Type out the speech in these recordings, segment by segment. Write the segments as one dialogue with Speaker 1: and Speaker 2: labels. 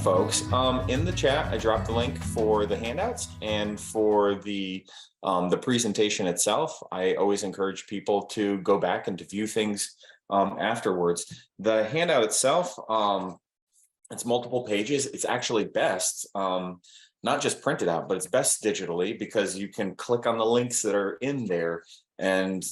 Speaker 1: folks. In the chat, I dropped the link for the handouts and for the presentation itself. I always encourage people to go back and to view things afterwards. The handout itself, it's multiple pages. It's actually best, not just printed out, but it's best digitally because you can click on the links that are in there and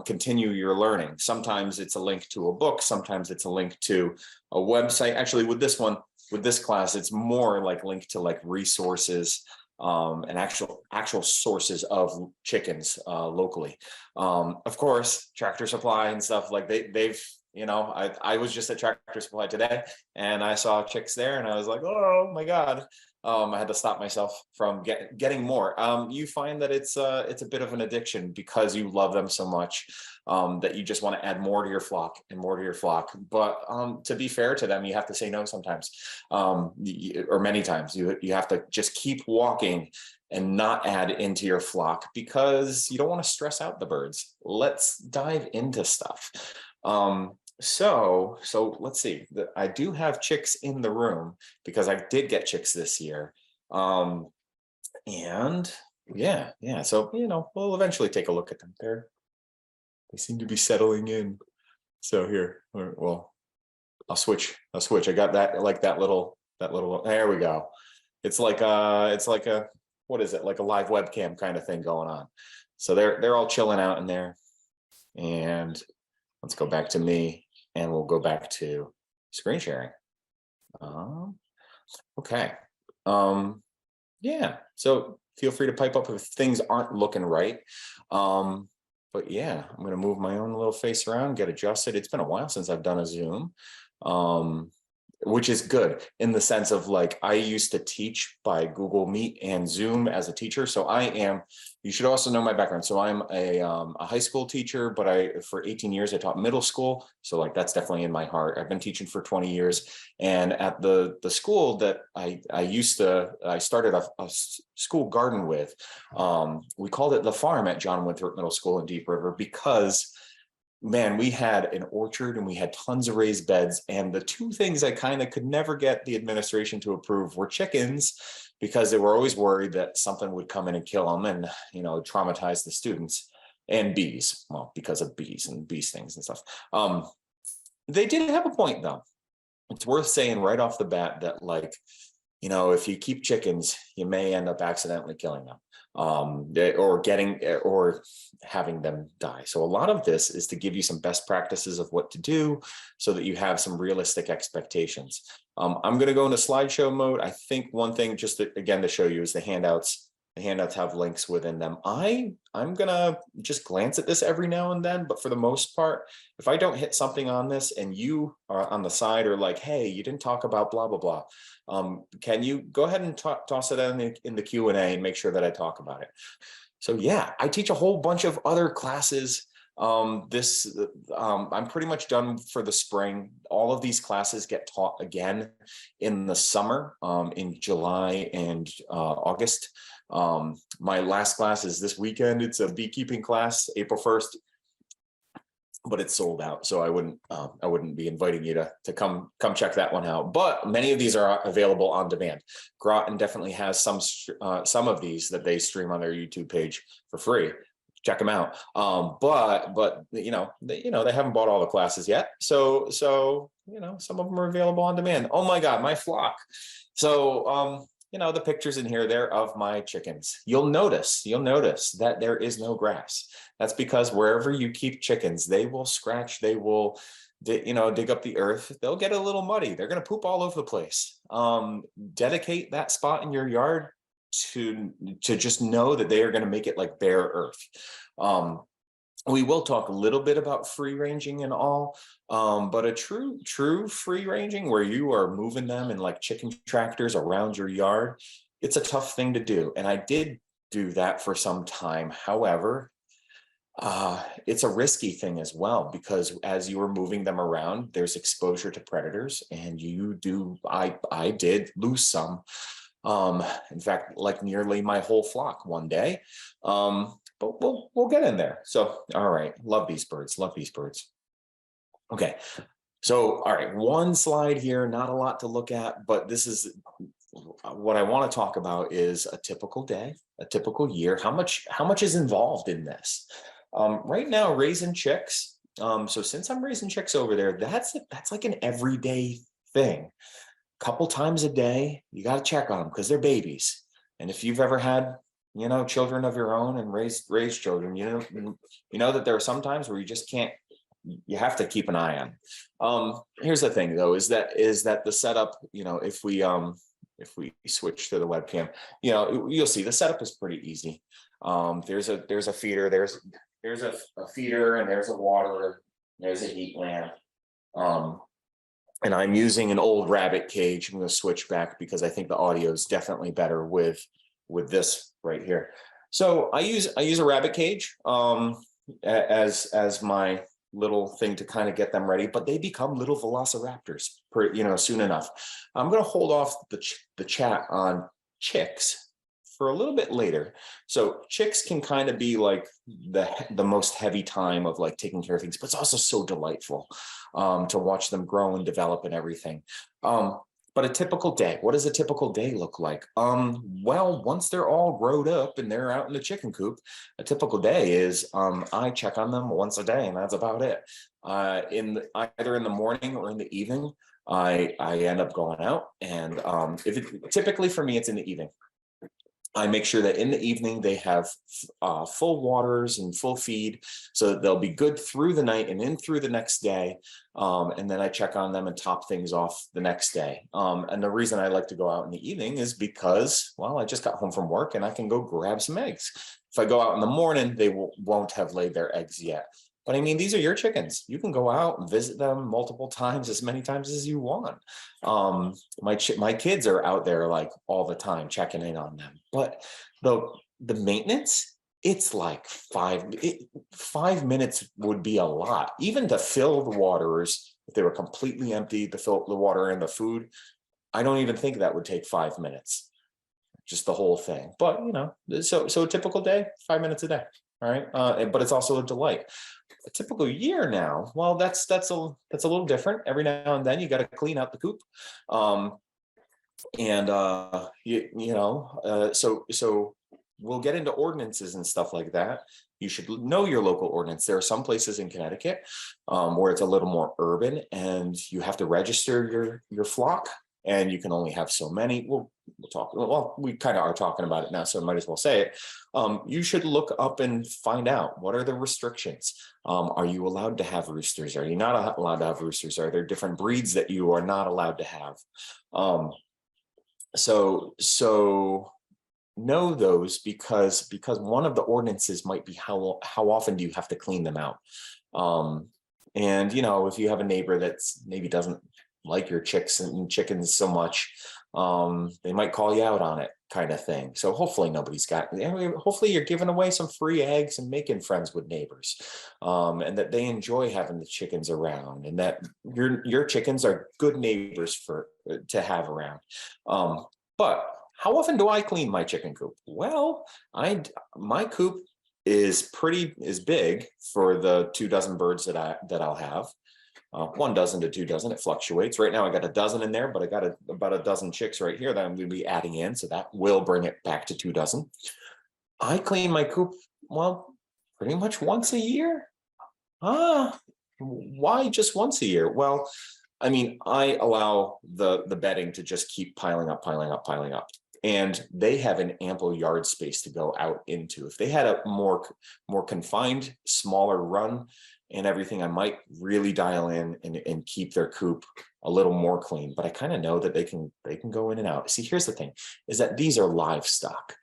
Speaker 1: continue your learning. Sometimes it's a link to a book, sometimes it's a link to a website. Actually, with this one, with this class, it's more like linked to like resources and actual sources of chickens locally. Of course, Tractor Supply and stuff like they've I was just at Tractor Supply today and I saw chicks there and I was like, oh my God. I had to stop myself from getting more. You find that it's a bit of an addiction because you love them so much that you just want to add more to your flock and more to your flock. But to be fair to them, you have to say no sometimes, or many times. You have to just keep walking and not add into your flock because you don't want to stress out the birds. Let's dive into stuff. So let's see. I do have chicks in the room because I did get chicks this year. And yeah. So, we'll eventually take a look at them. They seem to be settling in. So here, well, I'll switch. I got that, like that little, there we go. It's like a, what is it? Like a live webcam kind of thing going on. So they're all chilling out in there. And let's go back to me. And we'll go back to screen sharing. Okay. Yeah. So feel free to pipe up if things aren't looking right. But yeah, I'm going to move my own little face around, get adjusted. It's been a while since I've done a Zoom, which is good in the sense of like, I used to teach by Google Meet and Zoom as a teacher. So you should also know my background. So I'm a high school teacher, but for 18 years, I taught middle school. So like, that's definitely in my heart. I've been teaching for 20 years. And at the school that I started a school garden with, we called it the farm at John Winthrop Middle School in Deep River because man, we had an orchard and we had tons of raised beds. And the two things I kind of could never get the administration to approve were chickens, because they were always worried that something would come in and kill them and, traumatize the students, and bees, well, because of bees and bee stings and stuff. They did have a point though. It's worth saying right off the bat that like, if you keep chickens, you may end up accidentally killing them. Or having them die. So a lot of this is to give you some best practices of what to do so that you have some realistic expectations. I'm going to go into slideshow mode. I think one thing just to show you is the handouts. The handouts have links within them. I'm going to just glance at this every now and then, but for the most part, if I don't hit something on this and you are on the side or like, hey, you didn't talk about blah, blah, blah. Can you go ahead and toss it in the Q&A and make sure that I talk about it? So yeah, I teach a whole bunch of other classes. I'm pretty much done for the spring. All of these classes get taught again in the summer, in July and August. My last class is this weekend. It's a beekeeping class, April 1st. But it's sold out, so I wouldn't be inviting you to come check that one out. But many of these are available on demand. Groton definitely has some of these that they stream on their YouTube page for free. Check them out. But they haven't bought all the classes yet, so some of them are available on demand. Oh my God, my flock. So the pictures in here, they're of my chickens. You'll notice that there is no grass. That's because wherever you keep chickens, they will scratch, they will, dig up the earth. They'll get a little muddy. They're going to poop all over the place. Dedicate that spot in your yard to just know that they are going to make it like bare earth. We will talk a little bit about free ranging and all, but a true free ranging where you are moving them in like chicken tractors around your yard, it's a tough thing to do. And I did do that for some time. However, it's a risky thing as well, because as you are moving them around, there's exposure to predators, and I did lose some. In fact, like nearly my whole flock one day. But we'll get in there. So, all right. Love these birds. Okay. So, all right, one slide here, not a lot to look at, but this is what I want to talk about is a typical day, a typical year. How much is involved in this? Right now, raising chicks. So since I'm raising chicks over there, that's like an everyday thing. Couple times a day, you got to check on them because they're babies. And if you've ever had, children of your own and raised children, you know that there are some times where you just can't. You have to keep an eye on. Here's the thing, though, is that the setup. If we switch to the webcam, you'll see the setup is pretty easy. There's a feeder. There's a feeder, and there's a waterer. There's a heat lamp. And I'm using an old rabbit cage. I'm going to switch back because I think the audio is definitely better with this right here. So I use a rabbit cage as my little thing to kind of get them ready, but they become little velociraptors soon enough. I'm going to hold off the chat on chicks for a little bit later. So chicks can kind of be like the most heavy time of like taking care of things, but it's also so delightful to watch them grow and develop and everything. But a typical day, what does a typical day look like? Well, once they're all grown up and they're out in the chicken coop, a typical day is I check on them once a day, and that's about it. Either in the morning or in the evening, I end up going out, and typically for me, it's in the evening. I make sure that in the evening they have full waters and full feed so that they'll be good through the night and in through the next day. And then I check on them and top things off the next day. And the reason I like to go out in the evening is because, well, I just got home from work and I can go grab some eggs. If I go out in the morning, they won't have laid their eggs yet. But I mean, these are your chickens. You can go out and visit them multiple times, as many times as you want. My kids are out there like all the time checking in on them. But the maintenance, it's like 5 minutes would be a lot. Even to fill the waterers, if they were completely empty, to fill the water and the food, I don't even think that would take 5 minutes, just the whole thing. But so a typical day, 5 minutes a day. All right, but it's also a delight. A typical year now, well, that's a little different. Every now and then you got to clean out the coop, so we'll get into ordinances and stuff like that. You should know your local ordinance. There are some places in Connecticut where it's a little more urban, and you have to register your flock, and you can only have so many. We'll talk. Well, we kind of are talking about it now, so I might as well say it. You should look up and find out what are the restrictions. Are you allowed to have roosters? Are you not allowed to have roosters? Are there different breeds that you are not allowed to have? So know those because one of the ordinances might be how often do you have to clean them out? And if you have a neighbor that's maybe doesn't like your chicks and chickens so much, they might call you out on it, kind of thing. So hopefully hopefully you're giving away some free eggs and making friends with neighbors, and that they enjoy having the chickens around, and that your chickens are good neighbors to have around. But how often do I clean my chicken coop? Well, my coop is big for the 24 birds that I'll have. 1 dozen to 2 dozen, it fluctuates. Right now I got a dozen in there, but I got about a dozen chicks right here that I'm going to be adding in, so that will bring it back to 2 dozen. I clean my coop, well, pretty much once a year. Why just once a year? Well, I mean, I allow the bedding to just keep piling up. And they have an ample yard space to go out into. If they had a more confined, smaller run and everything, I might really dial in and keep their coop a little more clean. But I kind of know that they can go in and out. See, here's the thing, is that these are livestock.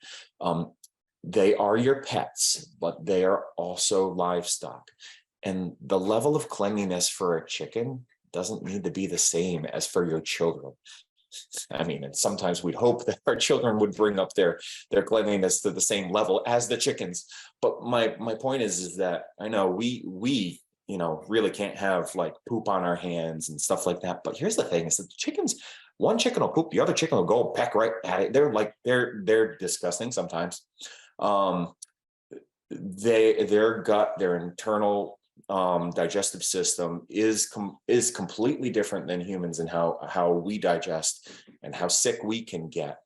Speaker 1: They are your pets, but they are also livestock. And the level of cleanliness for a chicken doesn't need to be the same as for your children. I mean, and sometimes we'd hope that our children would bring up their cleanliness to the same level as the chickens. But my point is that I know we really can't have like poop on our hands and stuff like that. But here's the thing, is that the chickens, one chicken will poop, the other chicken will go peck right at it. They're disgusting sometimes. Their gut, their internal digestive system is completely different than humans, and how we digest and how sick we can get.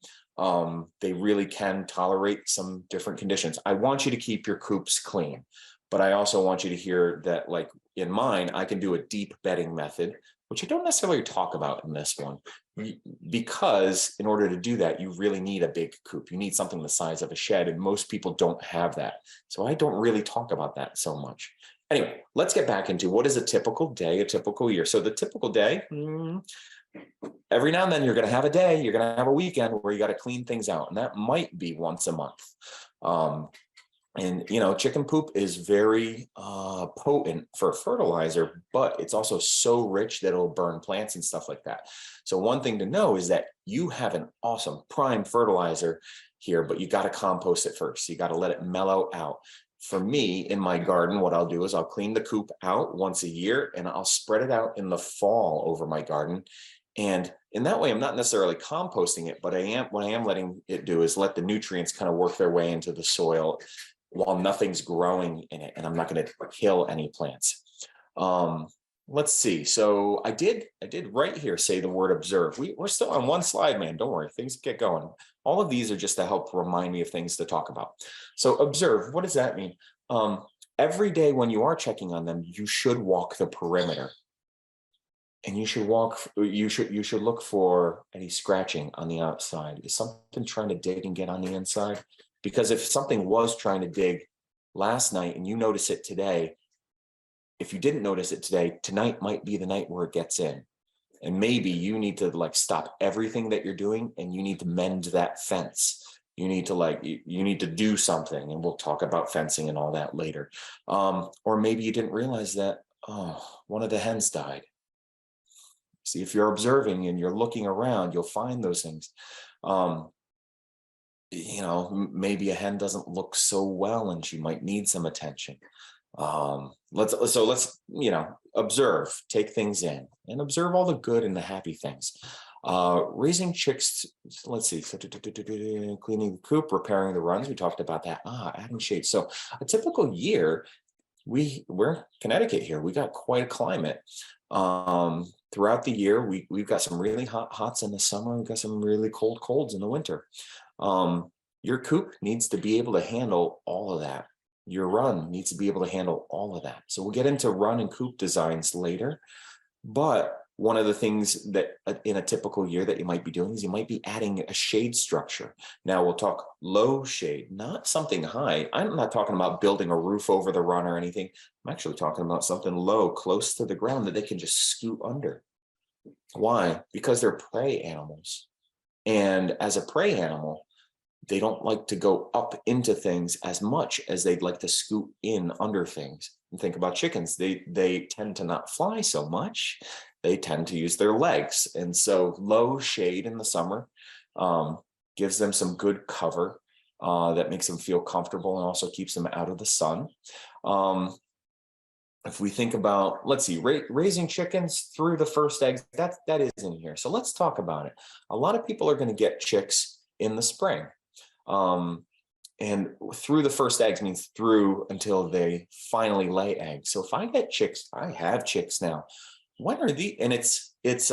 Speaker 1: They really can tolerate some different conditions. I want you to keep your coops clean, but I also want you to hear that, like in mine, I can do a deep bedding method, which I don't necessarily talk about in this one, because in order to do that, you really need a big coop. You need something the size of a shed, and most people don't have that. So I don't really talk about that so much. Anyway, let's get back into what is a typical day, a typical year. So the typical day, every now and then you're going to have a day, you're going to have a weekend where you got to clean things out, and that might be once a month. And chicken poop is very potent for fertilizer, but it's also so rich that it'll burn plants and stuff like that. So one thing to know is that you have an awesome prime fertilizer here, but you got to compost it first. You got to let it mellow out. For me, in my garden, what I'll do is I'll clean the coop out once a year, and I'll spread it out in the fall over my garden. And in that way, I'm not necessarily composting it, but what I am letting it do is let the nutrients kind of work their way into the soil while nothing's growing in it, and I'm not going to kill any plants. Let's see. So I did right here say the word observe. We're still on one slide, man. Don't worry, things get going. All of these are just to help remind me of things to talk about. So observe, what does that mean? Every day when you are checking on them, you should walk the perimeter. And you should look for any scratching on the outside. Is something trying to dig and get on the inside? Because if something was trying to dig last night and you notice it today, if you didn't notice it today, tonight might be the night where it gets in. And maybe you need to stop everything that you're doing, and you need to mend that fence. You need to do something, and we'll talk about fencing and all that later. Or maybe you didn't realize that, one of the hens died. See, if you're observing and you're looking around, you'll find those things. Maybe a hen doesn't look so well and she might need some attention. Let's observe, take things in, and observe all the good and the happy things. Raising chicks, let's see, cleaning the coop, repairing the runs, we talked about that. Adding shade. So a typical year, we're in Connecticut here, we got quite a climate. Throughout the year, we've got some really hots in the summer, we've got some really colds in the winter. Your coop needs to be able to handle all of that. Your run needs to be able to handle all of that. So we'll get into run and coop designs later. But one of the things that in a typical year that you might be doing is you might be adding a shade structure. Now we'll talk low shade, not something high. I'm not talking about building a roof over the run or anything. I'm actually talking about something low, close to the ground that they can just scoot under. Why? Because they're prey animals. And as a prey animal, they don't like to go up into things as much as they'd like to scoot in under things. And think about chickens. They tend to not fly so much. They tend to use their legs. And so low shade in the summer gives them some good cover that makes them feel comfortable and also keeps them out of the sun. If we think about, let's see, raising chickens through the first eggs, that is in here. So let's talk about it. A lot of people are going to get chicks in the spring. And through the first eggs means through until they finally lay eggs. So if I get chicks, I have chicks now. When are the, and it's let's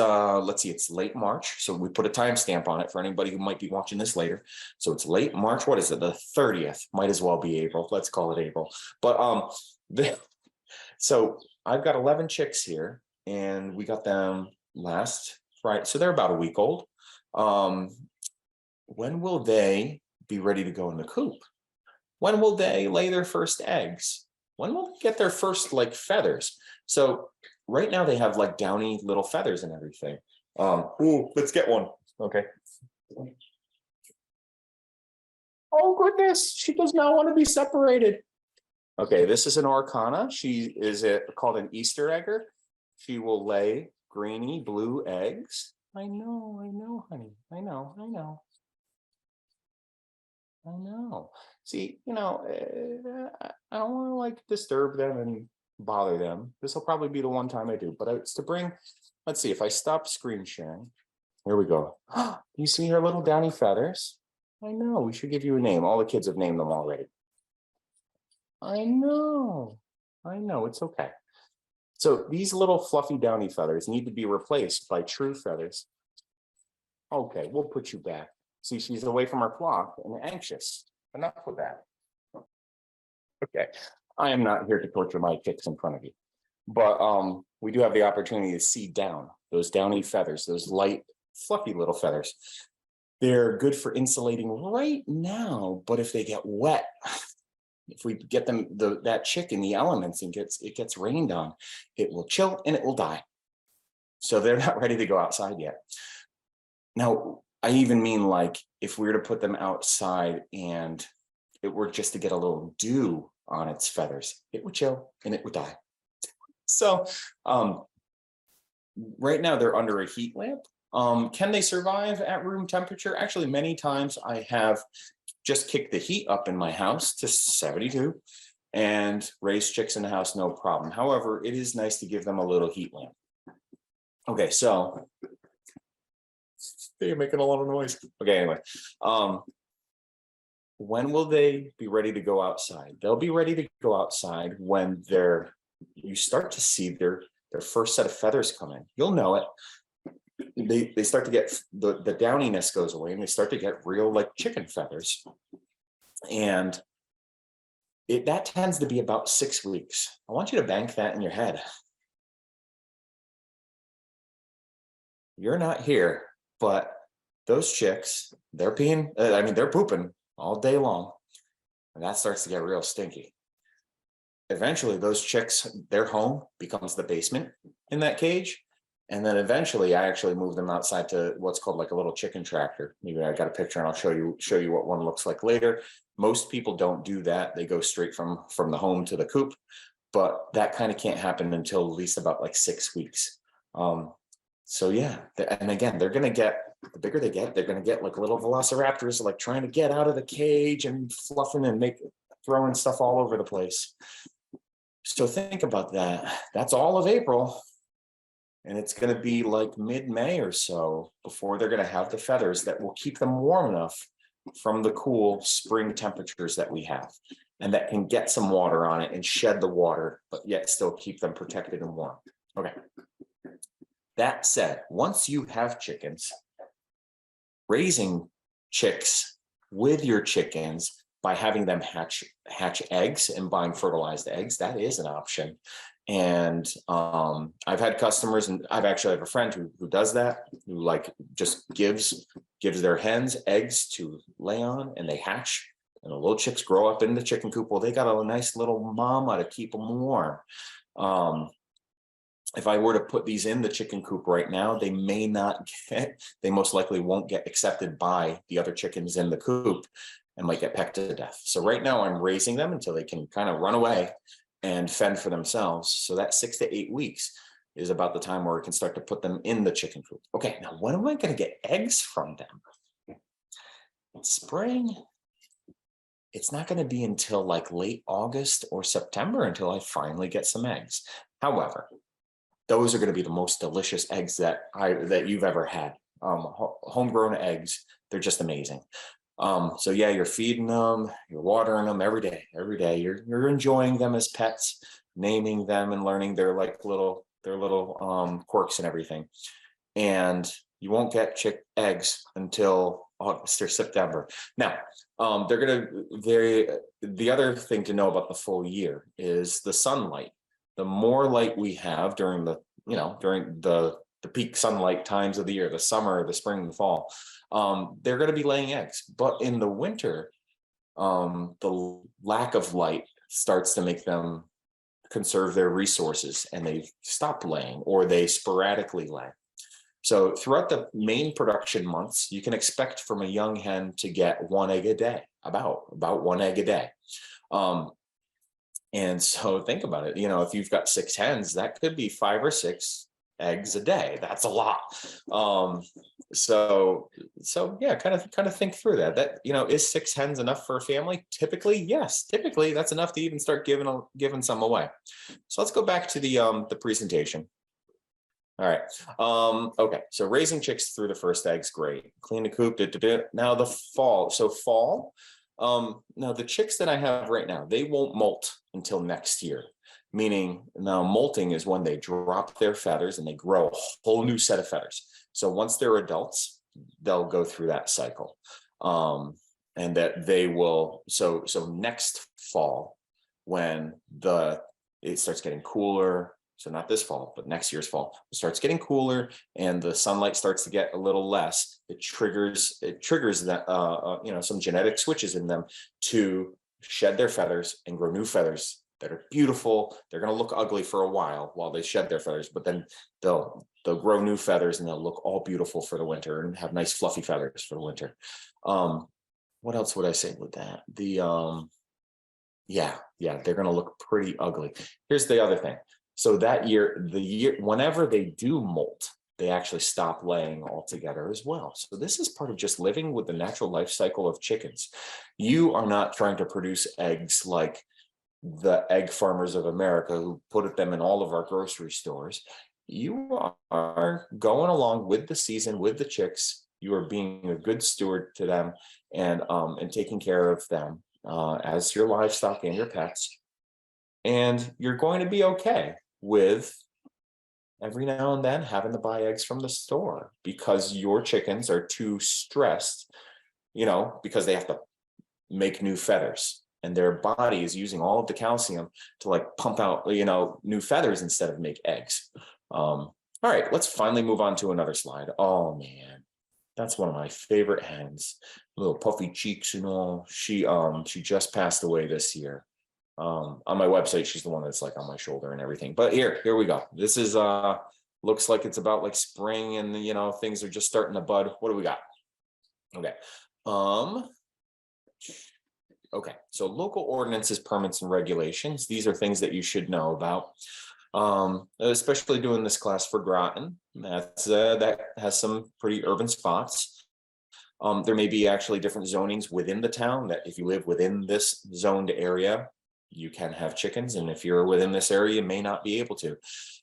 Speaker 1: see, it's late March. So we put a timestamp on it for anybody who might be watching this later. So it's late March. What is it? The 30th, might as well be April. Let's call it April. But, so I've got 11 chicks here, and we got them last Friday. So they're about a week old. When will they be ready to go in the coop? When will they lay their first eggs? When will they get their first feathers? So right now they have downy little feathers and everything. Ooh, let's get one. Okay. Oh goodness, she does not want to be separated. Okay, this is an Orcana. She is called an Easter egger. She will lay greeny blue eggs. I know, honey. I know. See, I don't want to disturb them and bother them. This will probably be the one time I do, but it's to bring, let's see, if I stop screen sharing, here we go. You see her little downy feathers? I know, we should give you a name. All the kids have named them already. I know. I know, it's okay. So these little fluffy downy feathers need to be replaced by true feathers. Okay, we'll put you back. See, she's away from her flock and anxious. Enough with that. Okay, I am not here to torture my chicks in front of you, but we do have the opportunity to see down, those downy feathers, those light, fluffy little feathers. They're good for insulating right now, but if they get wet, if we get them that chick in the elements and it gets rained on, it will chill and it will die. So they're not ready to go outside yet. Now, I even mean like if we were to put them outside and it were just to get a little dew on its feathers, it would chill and it would die. So right now they're under a heat lamp. Can they survive at room temperature? Actually, many times I have just kicked the heat up in my house to 72 and raise chicks in the house, no problem. However, it is nice to give them a little heat lamp. Okay, so they're making a lot of noise. Okay, anyway, when will they be ready to go outside? They'll be ready to go outside when you start to see their first set of feathers come in. You'll know it. They start to get the downiness goes away and they start to get real like chicken feathers. And that tends to be about 6 weeks. I want you to bank that in your head. You're not here, but those chicks, they're pooping all day long. And that starts to get real stinky. Eventually those chicks, their home becomes the basement in that cage. And then eventually I actually move them outside to what's called like a little chicken tractor. Maybe I got a picture and I'll show you what one looks like later. Most people don't do that. They go straight from the home to the coop, but that kind of can't happen until at least about like 6 weeks. So yeah, and again, they're going to get, the bigger they get, they're going to get like little velociraptors, like trying to get out of the cage and fluffing and throwing stuff all over the place. So think about that. That's all of April. And it's going to be like mid-May or so before they're going to have the feathers that will keep them warm enough from the cool spring temperatures that we have, and that can get some water on it and shed the water, but yet still keep them protected and warm. Okay. That said, once you have chickens, raising chicks with your chickens by having them hatch eggs and buying fertilized eggs, that is an option. And I've had customers, and I have a friend who does that, who like just gives their hens eggs to lay on, and they hatch, and the little chicks grow up in the chicken coop. Well, they got a nice little mama to keep them warm. If I were to put these in the chicken coop right now, they most likely won't get accepted by the other chickens in the coop and might get pecked to death. So right now I'm raising them until they can kind of run away and fend for themselves. So that 6 to 8 weeks is about the time where we can start to put them in the chicken coop. Okay, now when am I going to get eggs from them? In spring, it's not going to be until like late August or September until I finally get some eggs. However, those are going to be the most delicious eggs that you've ever had. Homegrown eggs, they're just amazing. So yeah, you're feeding them, you're watering them every day. You're enjoying them as pets, naming them and learning their little quirks and everything. And you won't get chick eggs until August or September. Now, the other thing to know about the full year is the sunlight. The more light we have during the peak sunlight times of the year, the summer, the spring, the fall, they're going to be laying eggs. But in the winter, the lack of light starts to make them conserve their resources, and they stop laying, or they sporadically lay. So throughout the main production months, you can expect from a young hen to get 1 egg a day, about 1 egg a day. And so think about it, if you've got 6 hens, that could be 5 or 6 eggs a day. That's a lot. So yeah, kind of think through that, is 6 hens enough for a family? Typically, yes. Typically that's enough to even start giving some away. So let's go back to the presentation. All right. Okay. So raising chicks through the first eggs, great. Clean the coop. Now the fall. So fall. Now the chicks that I have right now, they won't molt until next year. meaning now molting is when they drop their feathers and they grow a whole new set of feathers. So once they're adults, they'll go through that cycle. And that they will, so next fall, when it starts getting cooler, so not this fall, but next year's fall, it starts getting cooler and the sunlight starts to get a little less, it triggers that, some genetic switches in them to shed their feathers and grow new feathers that are beautiful. They're going to look ugly for a while they shed their feathers, but then they'll grow new feathers and they'll look all beautiful for the winter and have nice fluffy feathers for the winter. What else would I say with that? They're going to look pretty ugly. Here's the other thing. So that year, whenever they do molt, they actually stop laying altogether as well. So this is part of just living with the natural life cycle of chickens. You are not trying to produce eggs like the egg farmers of America who put them in all of our grocery stores. You are going along with the season, with the chicks. You are being a good steward to them and taking care of them as your livestock and your pets. And you're going to be okay with every now and then having to buy eggs from the store because your chickens are too stressed, because they have to make new feathers and their body is using all of the calcium to like pump out, new feathers instead of make eggs. All right, let's finally move on to another slide. Oh man, that's one of my favorite hens, little puffy cheeks and all. She just passed away this year. On my website, she's the one that's like on my shoulder and everything. But here we go. This is looks like it's about like spring and things are just starting to bud. What do we got? Okay. So local ordinances, permits, and regulations. These are things that you should know about. Especially doing this class for Groton. That has some pretty urban spots. There may be actually different zonings within the town that if you live within this zoned area, you can have chickens. And if you're within this area, you may not be able to.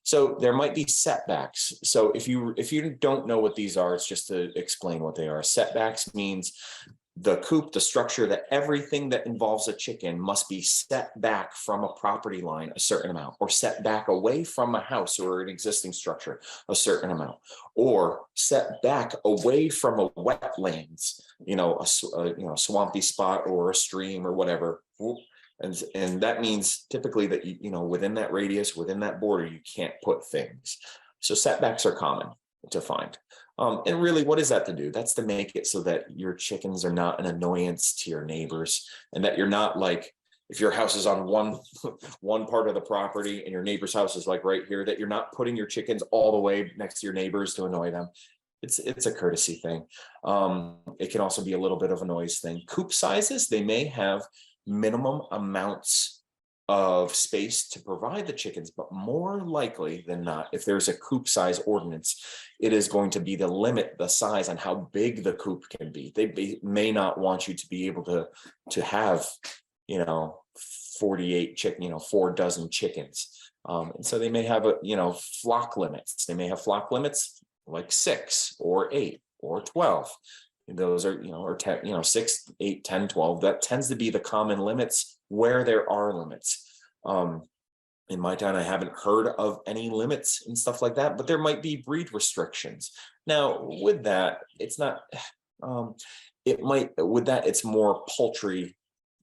Speaker 1: So there might be setbacks. So if you don't know what these are, it's just to explain what they are. Setbacks means the coop, the structure, that everything that involves a chicken must be set back from a property line a certain amount, or set back away from a house or an existing structure a certain amount, or set back away from a wetlands, a swampy spot or a stream or whatever. And that means typically that within that radius, within that border, you can't put things. So setbacks are common to find. And really, what is that to do? That's to make it so that your chickens are not an annoyance to your neighbors, and that you're not like, if your house is on one part of the property and your neighbor's house is like right here, that you're not putting your chickens all the way next to your neighbors to annoy them. It's a courtesy thing. It can also be a little bit of a noise thing. Coop sizes, they may have minimum amounts of space to provide the chickens, but more likely than not, if there's a coop size ordinance, it is going to be the limit, the size on how big the coop can be. They may not want you to be able to have 48 chicken, 4 dozen chickens, and so they may have flock limits. They may have flock limits like 6 or 8 or 12. Those are, or 10, 6, 8, 10, 12. That tends to be the common limits where there are limits. In my town, I haven't heard of any limits and stuff like that, but there might be breed restrictions. Now, with that, it's not, it's more poultry,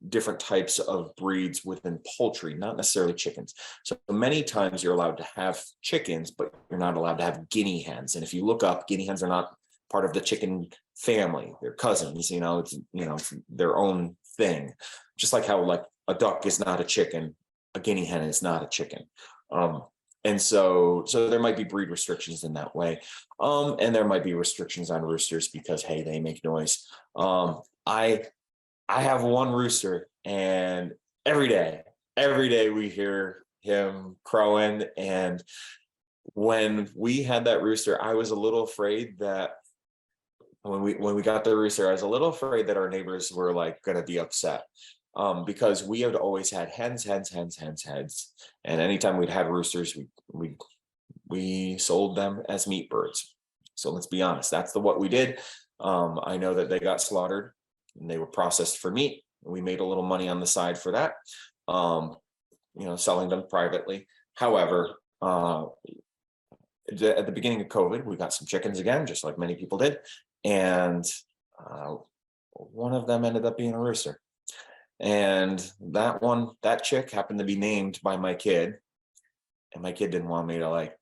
Speaker 1: different types of breeds within poultry, not necessarily chickens. So many times you're allowed to have chickens, but you're not allowed to have guinea hens. And if you look up, guinea hens are not part of the chicken family. They're cousins, it's their own thing. Just like how like a duck is not a chicken, a guinea hen is not a chicken. And so there might be breed restrictions in that way. And there might be restrictions on roosters because, hey, they make noise. I have one rooster, and every day we hear him crowing. And when we had that rooster, I was a little afraid that when we got the rooster, I was a little afraid that our neighbors were like going to be upset, because we had always had hens. And anytime we'd had roosters, we sold them as meat birds. So let's be honest, that's what we did. I know that they got slaughtered and they were processed for meat. We made a little money on the side for that. selling them privately. However, at the beginning of COVID, we got some chickens again, just like many people did. And one of them ended up being a rooster. And that chick happened to be named by my kid. And my kid didn't want me to like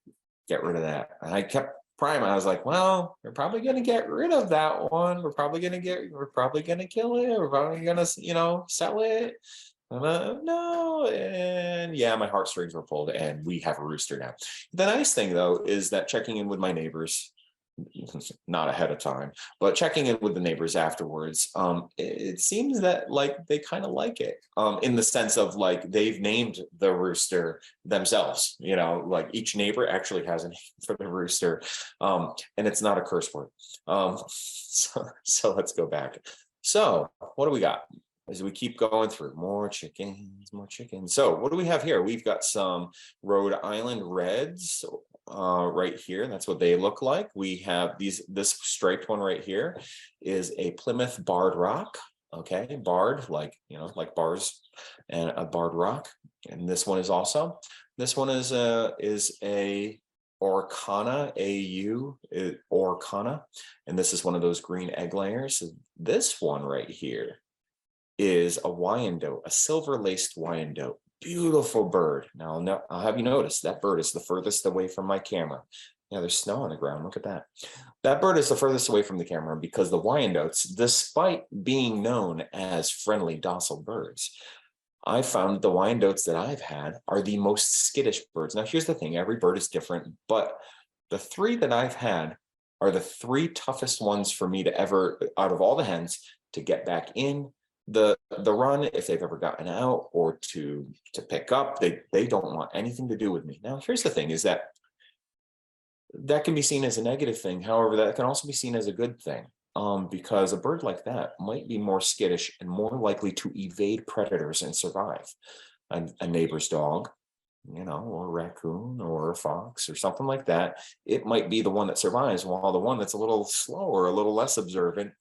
Speaker 1: get rid of that. And I kept priming. I was like, well, we're probably going to get rid of that one. We're probably going to kill it. We're probably going to, sell it. No. And yeah, my heartstrings were pulled and we have a rooster now. The nice thing though, is that checking in with my neighbors, not ahead of time, but checking in with the neighbors afterwards, it seems that like they kind of like it, in the sense of like they've named the rooster themselves, like each neighbor actually has a name for the rooster, and it's not a curse word. So let's go back. So what do we got as we keep going through? More chickens. So what do we have here? We've got some Rhode Island Reds right here. That's what they look like. We have this striped one right here is a Plymouth Barred Rock. Okay, barred, like bars, and a barred rock. And this one is a Orcana, Orcana, and this is one of those green egg layers. This one right here is a Wyandotte, a silver laced Wyandotte. Beautiful bird. Now I'll have you notice that bird is the furthest away from my camera. Yeah, there's snow on the ground. Look at that. That bird is the furthest away from the camera because the Wyandottes, despite being known as friendly, docile birds, I found the Wyandottes that I've had are the most skittish birds. Now, here's the thing. Every bird is different, but the three that I've had are the three toughest ones for me to ever, out of all the hens, to get back in the run if they've ever gotten out, or to pick up. They don't want anything to do with me. Now, here's the thing, is that can be seen as a negative thing. However, that can also be seen as a good thing, because a bird like that might be more skittish and more likely to evade predators and survive. A neighbor's dog, or a raccoon or a fox or something like that, it might be the one that survives, while the one that's a little slower, a little less observant,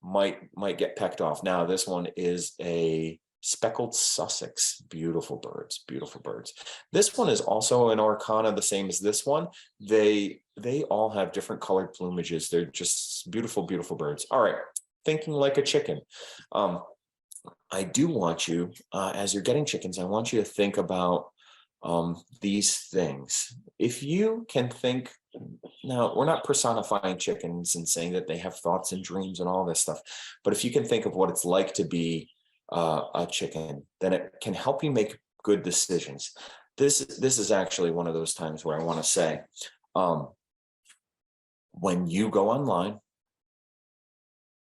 Speaker 1: might get pecked off. Now, this one is a speckled Sussex. Beautiful birds. This one is also an Orcana, the same as this one. They all have different colored plumages. They're just beautiful birds. All right, thinking like a chicken. I do want you, as you're getting chickens, I want you to think about these things. If you can think, now we're not personifying chickens and saying that they have thoughts and dreams and all this stuff, but if you can think of what it's like to be a chicken, then it can help you make good decisions. This is actually one of those times where I want to say, when you go online,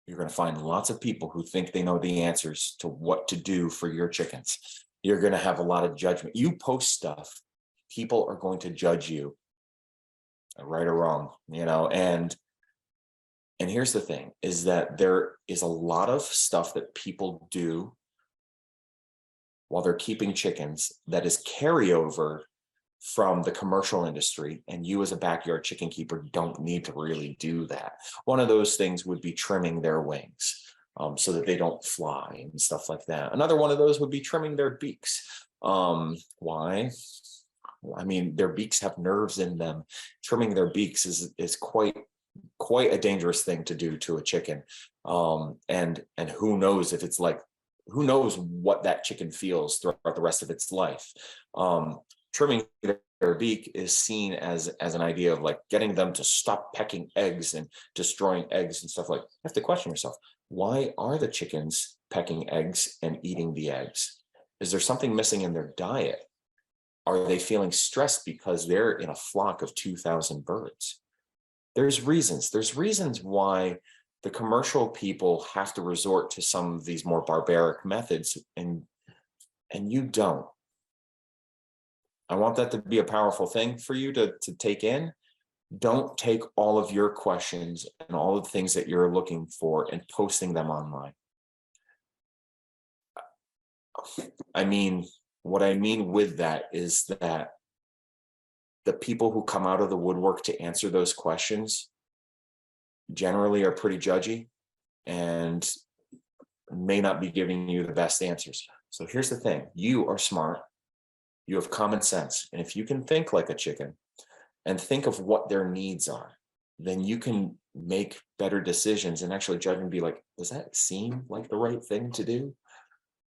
Speaker 1: you're going to find lots of people who think they know the answers to what to do for your chickens. You're going to have a lot of judgment. You post stuff, people are going to judge you, right or wrong, and here's the thing, is that there is a lot of stuff that people do while they're keeping chickens that is carryover from the commercial industry, and you as a backyard chicken keeper don't need to really do that. One of those things would be trimming their wings, so that they don't fly and stuff like that. Another one of those would be trimming their beaks. Why? I mean, their beaks have nerves in them. Trimming their beaks is quite a dangerous thing to do to a chicken. And who knows if it's like, who knows what that chicken feels throughout the rest of its life. Trimming their beak is seen as an idea of like getting them to stop pecking eggs and destroying eggs and stuff. Like, you have to question yourself, why are the chickens pecking eggs and eating the eggs? Is there something missing in their diet? Are they feeling stressed because they're in a flock of 2,000 birds? There's reasons why the commercial people have to resort to some of these more barbaric methods, and you don't. I want that to be a powerful thing for you to take in. Don't take all of your questions and all of the things that you're looking for and posting them online. I mean, what I mean with that is that the people who come out of the woodwork to answer those questions generally are pretty judgy and may not be giving you the best answers. So here's the thing, you are smart, you have common sense. And if you can think like a chicken and think of what their needs are, then you can make better decisions and actually judge and be like, does that seem like the right thing to do?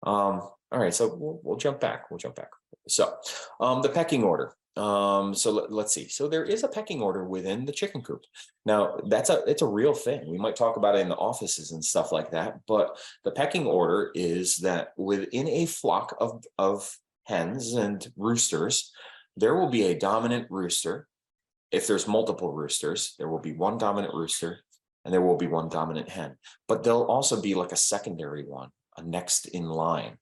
Speaker 1: All right, so we'll jump back. We'll jump back. So the pecking order. So let's see. So there is a pecking order within the chicken coop. Now it's a real thing. We might talk about it in the offices and stuff like that, but the pecking order is that within a flock of hens and roosters, there will be a dominant rooster. If there's multiple roosters, there will be one dominant rooster and there will be one dominant hen, but there'll also be like a secondary one, a next in line.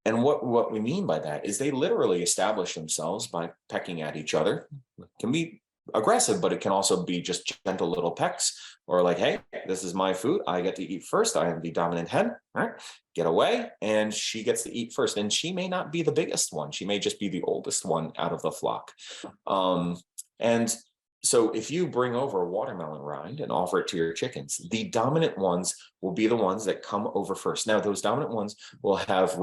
Speaker 1: And what we mean by that is they literally establish themselves by pecking at each other. It can be aggressive, but it can also be just gentle little pecks, or like, hey, this is my food. I get to eat first. I am the dominant hen. All right, get away. And she gets to eat first. And she may not be the biggest one. She may just be the oldest one out of the flock. And so if you bring over a watermelon rind and offer it to your chickens, the dominant ones will be the ones that come over first. Now, those dominant ones will have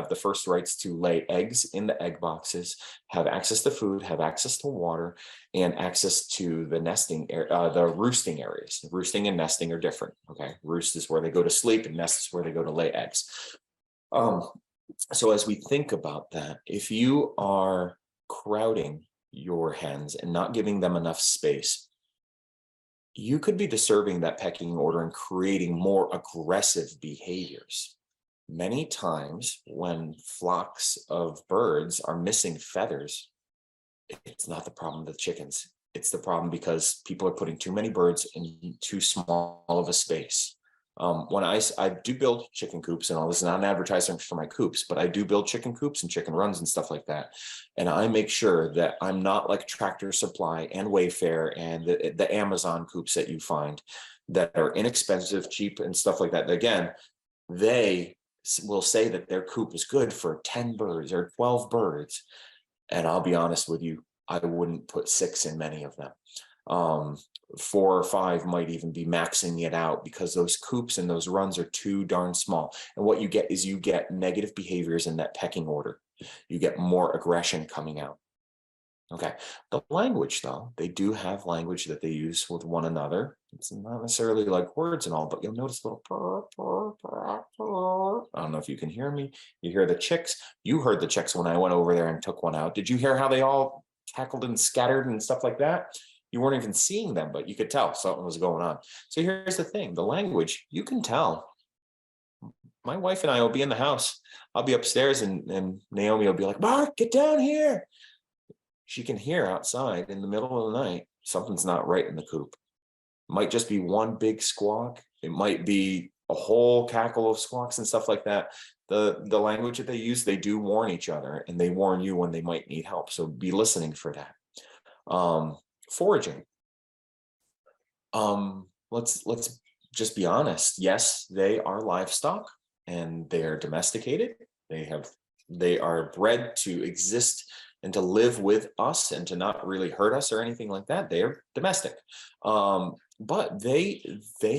Speaker 1: the first rights to lay eggs in the egg boxes, have access to food, have access to water, and access to the the roosting areas. Roosting and nesting are different. Okay, roost is where they go to sleep, and nest is where they go to lay eggs. So as we think about that, if you are crowding your hens and not giving them enough space, you could be disturbing that pecking order and creating more aggressive behaviors. Many times when flocks of birds are missing feathers, it's not the problem with chickens. It's the problem because people are putting too many birds in too small of a space. When I do build chicken coops and all this is not an advertisement for my coops, but I do build chicken coops and chicken runs and stuff like that. And I make sure that I'm not like Tractor Supply and Wayfair and the Amazon coops that you find that are inexpensive, cheap and stuff like that. Again, they will say that their coop is good for 10 birds or 12 birds. And I'll be honest with you, I wouldn't put 6 in many of them. 4 or 5 might even be maxing it out because those coops and those runs are too darn small. And what you get is you get negative behaviors in that pecking order. You get more aggression coming out. Okay. The language, though, they do have language that they use with one another. It's not necessarily like words and all, but you'll notice a little purr, purr, purr, purr. I don't know if you can hear me. You hear the chicks. You heard the chicks when I went over there and took one out. Did you hear how they all cackled and scattered and stuff like that? You weren't even seeing them, but you could tell something was going on. So here's the thing, the language, you can tell. My wife and I will be in the house. I'll be upstairs and Naomi will be like, Mark, get down here. She can hear outside in the middle of the night, something's not right in the coop. It might just be one big squawk. It might be a whole cackle of squawks and stuff like that. The language that they use, they do warn each other and they warn you when they might need help. So be listening for that. Foraging. Let's just be honest. Yes, they are livestock and they are domesticated. They are bred to exist and to live with us and to not really hurt us or anything like that. They are domestic. But they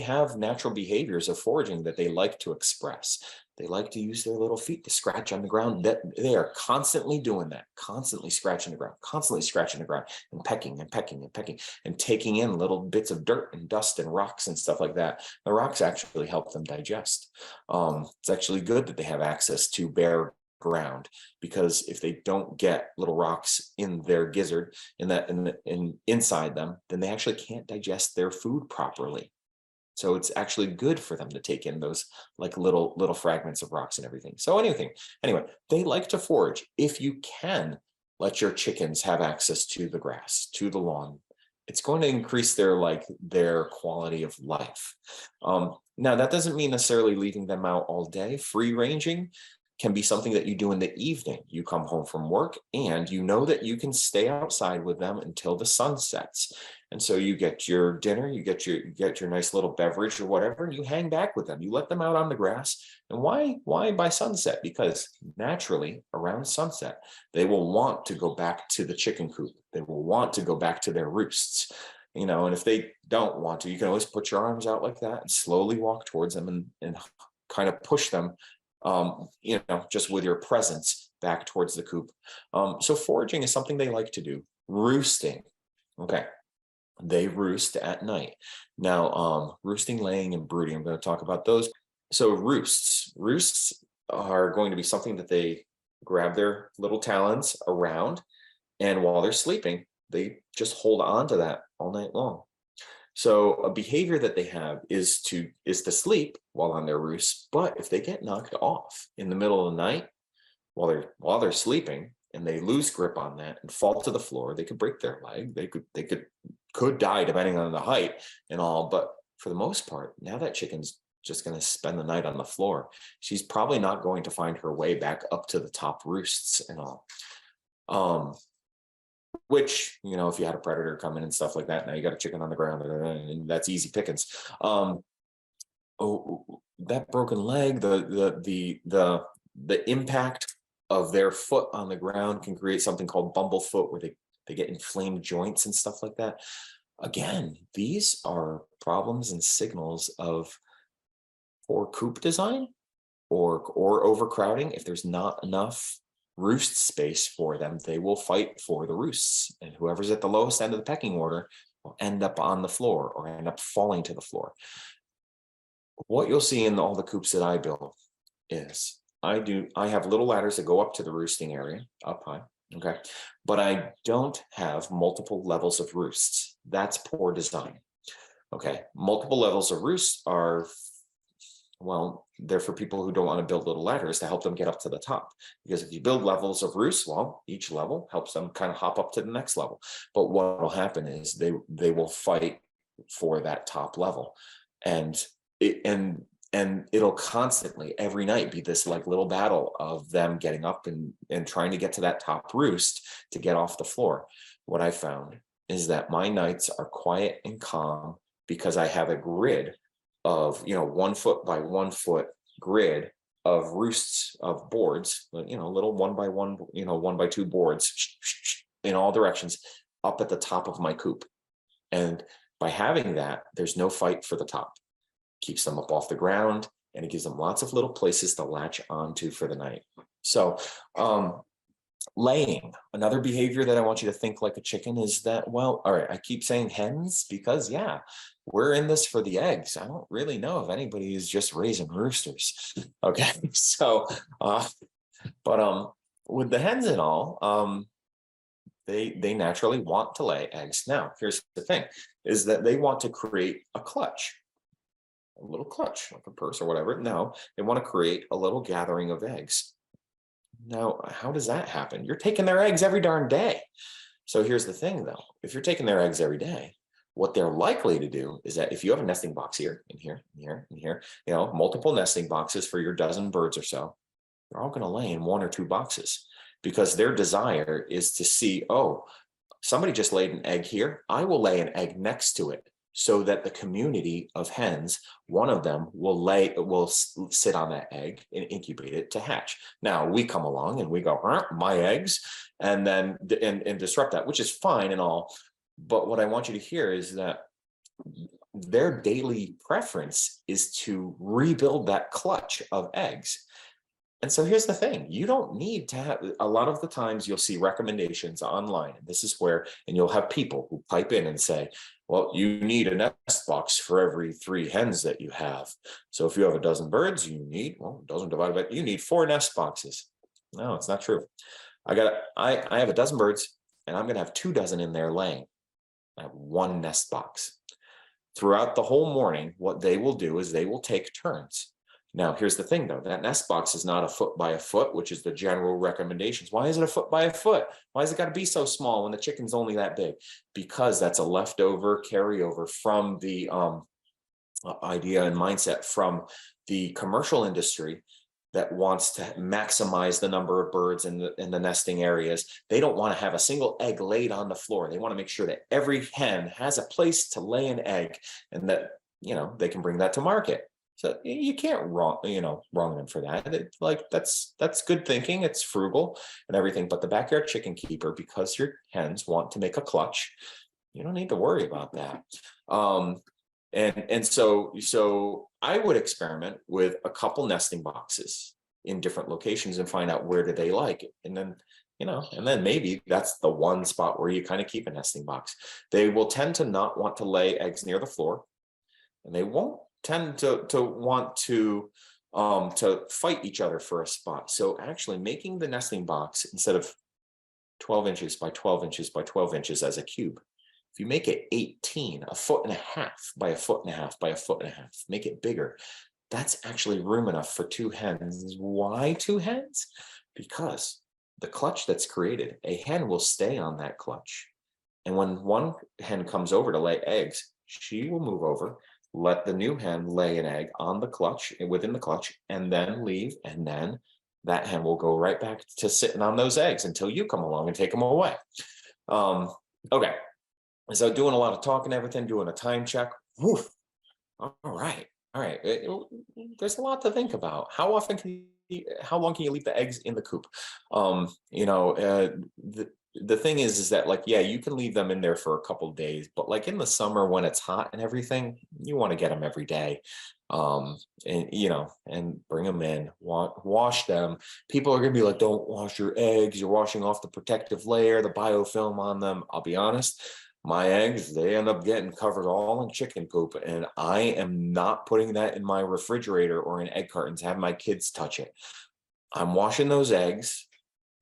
Speaker 1: have natural behaviors of foraging that they like to express. They like to use their little feet to scratch on the ground. That they are constantly doing that, constantly scratching the ground, and pecking and pecking and pecking and taking in little bits of dirt and dust and rocks and stuff like that. The rocks actually help them digest. It's actually good that they have access to bare ground, because if they don't get little rocks in their gizzard inside them, then they actually can't digest their food properly. So it's actually good for them to take in those like little fragments of rocks and everything. So anyway, they like to forage. If you can let your chickens have access to the grass, to the lawn, it's going to increase their quality of life. Now that doesn't mean necessarily leaving them out all day. Free ranging can be something that you do in the evening. You come home from work and you know that you can stay outside with them until the sun sets. And so you get your dinner, you get your nice little beverage or whatever, and you hang back with them. You let them out on the grass. And why by sunset? Because naturally around sunset, they will want to go back to the chicken coop. They will want to go back to their roosts. And if they don't want to, you can always put your arms out like that and slowly walk towards them and kind of push them, just with your presence back towards the coop. So foraging is something they like to do. Roosting. Okay. They roost at night. Now, roosting, laying, and brooding, I'm going to talk about those. So roosts are going to be something that they grab their little talons around, and while they're sleeping, they just hold on to that all night long. So a behavior that they have is to sleep while on their roost, but if they get knocked off in the middle of the night while they're sleeping and they lose grip on that and fall to the floor, they could break their leg. They could die depending on the height and all, but for the most part, now that chicken's just going to spend the night on the floor. She's probably not going to find her way back up to the top roosts and all. Which, if you had a predator come in and stuff like that, now you got a chicken on the ground and that's easy pickings. That broken leg, the impact of their foot on the ground can create something called bumblefoot, where they get inflamed joints and stuff like that. Again, these are problems and signals of poor coop design or overcrowding. If there's not enough roost space for them, they will fight for the roosts, and whoever's at the lowest end of the pecking order will end up on the floor or end up falling to the floor. What you'll see in all the coops that I build is I have little ladders that go up to the roosting area up high. Okay, but I don't have multiple levels of roosts. That's poor design. Okay, multiple levels of roosts are, well, they're for people who don't want to build little ladders to help them get up to the top. Because if you build levels of roosts, well, each level helps them kind of hop up to the next level. But what will happen is they will fight for that top level, and it'll constantly every night be this like little battle of them getting up and trying to get to that top roost to get off the floor. What I found is that my nights are quiet and calm because I have a grid of 1 foot by 1 foot grid of roosts of boards, little 1 by 1, 1 by 2 boards in all directions up at the top of my coop. And by having that, there's no fight for the top. Keeps them up off the ground, and it gives them lots of little places to latch onto for the night. So laying, another behavior that I want you to think like a chicken is that, well, all right, I keep saying hens because we're in this for the eggs. I don't really know if anybody is just raising roosters. Okay. So but with the hens and all, they naturally want to lay eggs. Now here's the thing, is that they want to create a clutch, a little clutch, like a purse or whatever. Now they want to create a little gathering of eggs. Now, how does that happen? You're taking their eggs every darn day. So here's the thing, though. If you're taking their eggs every day, what they're likely to do is that if you have a nesting box here, and here, and here, and here, multiple nesting boxes for your dozen birds or so, they're all going to lay in 1 or 2 boxes because their desire is to see, oh, somebody just laid an egg here. I will lay an egg next to it, so that the community of hens, one of them will sit on that egg and incubate it to hatch. Now we come along and we go, my eggs, and then and disrupt that, which is fine and all. But what I want you to hear is that their daily preference is to rebuild that clutch of eggs. And so here's the thing, you don't need to have, a lot of the times you'll see recommendations online, and this is where, and you'll have people who pipe in and say, well, you need a nest box for every 3 hens that you have. So if you have a dozen birds, you need, well, a dozen divided by, you need 4 nest boxes. No, it's not true. I have a dozen birds, and I'm going to have 2 dozen in there laying. I have 1 nest box. Throughout the whole morning, what they will do is they will take turns. Now, here's the thing, though. That nest box is not a foot by a foot, which is the general recommendations. Why is it a foot by a foot? Why has it got to be so small when the chicken's only that big? Because that's a leftover carryover from the idea and mindset from the commercial industry that wants to maximize the number of birds in the nesting areas. They don't want to have a single egg laid on the floor. They want to make sure that every hen has a place to lay an egg, and that they can bring that to market. So you can't wrong them for that. That's good thinking. It's frugal and everything. But the backyard chicken keeper, because your hens want to make a clutch, you don't need to worry about that. And so I would experiment with a couple nesting boxes. in different locations and find out where do they like it. And then, and then maybe that's the one spot where you kind of keep a nesting box. They will tend to not want to lay eggs near the floor, and they won't tend to want to fight each other for a spot. So actually making the nesting box, instead of 12 inches by 12 inches by 12 inches as a cube, if you make it 18, 1.5 feet by 1.5 feet by 1.5 feet, make it bigger, that's actually room enough for 2 hens. Why 2 hens? Because the clutch that's created, a hen will stay on that clutch. And when one hen comes over to lay eggs, she will move over, let the new hen lay an egg on the clutch, within the clutch, and then leave. And then that hen will go right back to sitting on those eggs until you come along and take them away. Okay. So doing a lot of talking, everything, doing a time check. Woof. All right. There's a lot to think about. How long can you leave the eggs in the coop? The thing is that, like, yeah, you can leave them in there for a couple of days, but like in the summer when it's hot and everything, you want to get them every day. And bring them in, wash them. People are going to be like, don't wash your eggs. You're washing off the protective layer, the biofilm on them. I'll be honest. My eggs, they end up getting covered all in chicken poop, and I am not putting that in my refrigerator or in egg cartons, have my kids touch it. I'm washing those eggs,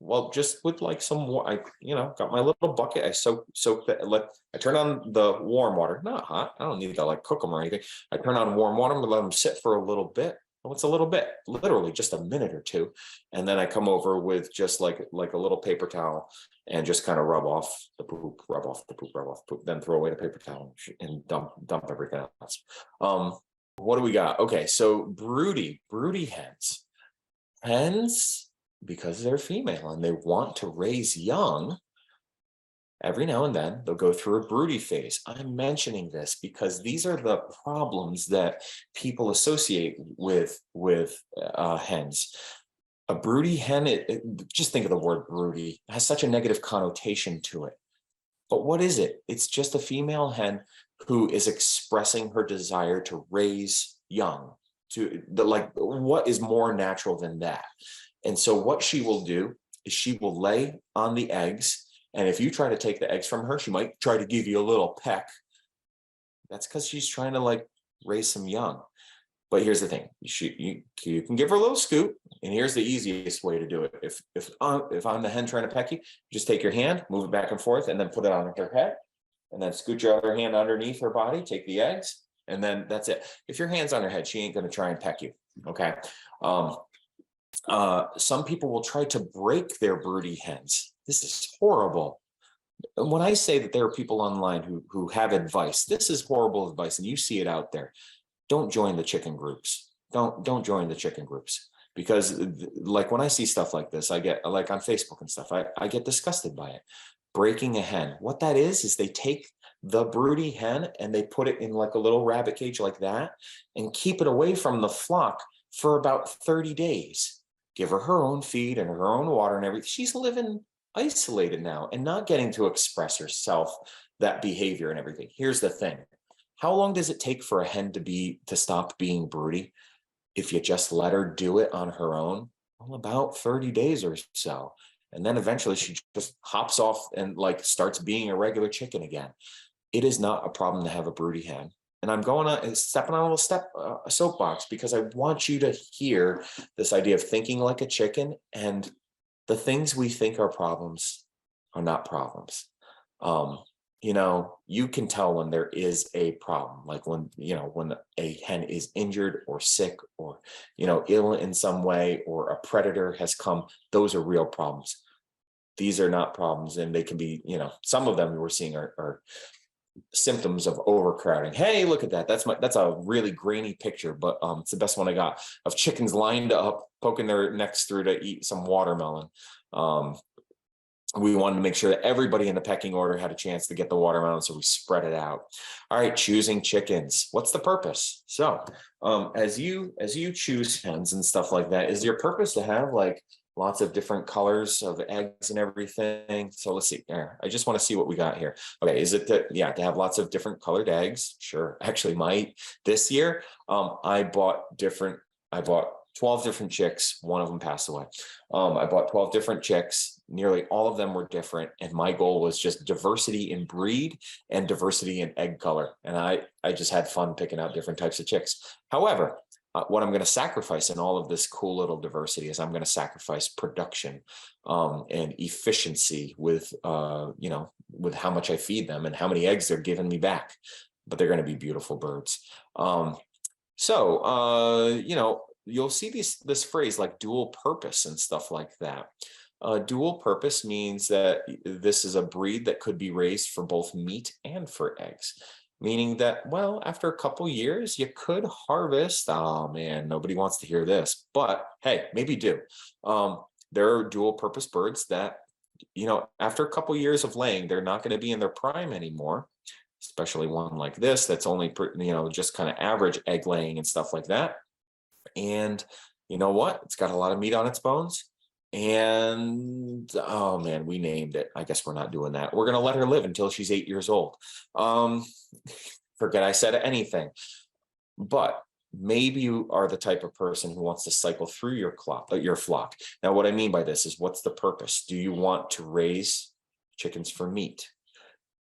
Speaker 1: well, just with like some, got my little bucket. I soak that. I turn on the warm water, not hot. I don't need to like cook them or anything. I turn on warm water and let them sit for a little bit. What's a little bit? Literally just a minute or two. And then I come over with just like a little paper towel and just kind of rub off the poop, then throw away the paper towel and dump everything else. What do we got? Okay, so broody hens. Hens, because they're female and they want to raise young, every now and then they'll go through a broody phase. I'm mentioning this because these are the problems that people associate with hens. A broody hen, just think of the word broody, it has such a negative connotation to it. But what is it? It's just a female hen who is expressing her desire to raise young. What is more natural than that? And so what she will do is she will lay on the eggs. And if you try to take the eggs from her, she might try to give you a little peck. That's because she's trying to raise some young. But here's the thing: you can give her a little scoop, and here's the easiest way to do it. If I'm the hen trying to peck you, just take your hand, move it back and forth, and then put it on her head, and then scoot your other hand underneath her body, take the eggs, and then that's it. If your hand's on her head, she ain't going to try and peck you. Okay. Some people will try to break their broody hens. This is horrible. When I say that there are people online who have advice, this is horrible advice, and you see it out there. Don't join the chicken groups. Don't join the chicken groups, because like when I see stuff like this, I get like on Facebook and stuff, I get disgusted by it. Breaking a hen. What that is they take the broody hen and they put it in like a little rabbit cage like that and keep it away from the flock for about 30 days. Give her her own feed and her own water and everything. She's living isolated now and not getting to express herself, that behavior and everything. Here's the thing. How long does it take for a hen to stop being broody? If you just let her do it on her own, well, about 30 days or so. And then eventually she just hops off and starts being a regular chicken again. It is not a problem to have a broody hen. And I'm stepping on a soapbox because I want you to hear this idea of thinking like a chicken, and the things we think are problems are not problems. You can tell when there is a problem, like when a hen is injured or sick or, ill in some way, or a predator has come. Those are real problems. These are not problems. And they can be, some of them we're seeing are symptoms of overcrowding. Hey, look at that. That's a really grainy picture, but it's the best one I got of chickens lined up, poking their necks through to eat some watermelon. We wanted to make sure that everybody in the pecking order had a chance to get the watermelon, so we spread it out. All right, choosing chickens. What's the purpose? So as you choose hens and stuff like that, is your purpose to have lots of different colors of eggs and everything? So let's see. I just want to see what we got here. Okay, is it to have lots of different colored eggs? Sure. Actually, this year I bought 12 different chicks. One of them passed away. I bought 12 different chicks. Nearly all of them were different. And my goal was just diversity in breed and diversity in egg color. And I just had fun picking out different types of chicks. However, what I'm going to sacrifice in all of this cool little diversity is I'm going to sacrifice production and efficiency with, with how much I feed them and how many eggs they're giving me back. But they're going to be beautiful birds. You'll see this phrase like dual purpose and stuff like that. Dual purpose means that this is a breed that could be raised for both meat and for eggs. Meaning that, well, after a couple years, you could harvest. Oh man, nobody wants to hear this, but hey, maybe do. There are dual purpose birds that, after a couple years of laying, they're not going to be in their prime anymore, especially one like this that's only, just kind of average egg laying and stuff like that. And you know what? It's got a lot of meat on its bones. And oh man, we named it. I guess we're not doing that. We're going to let her live until she's 8 years old. Forget I said anything. But maybe you are the type of person who wants to cycle through your flock. Now, what I mean by this is, what's the purpose? Do you want to raise chickens for meat?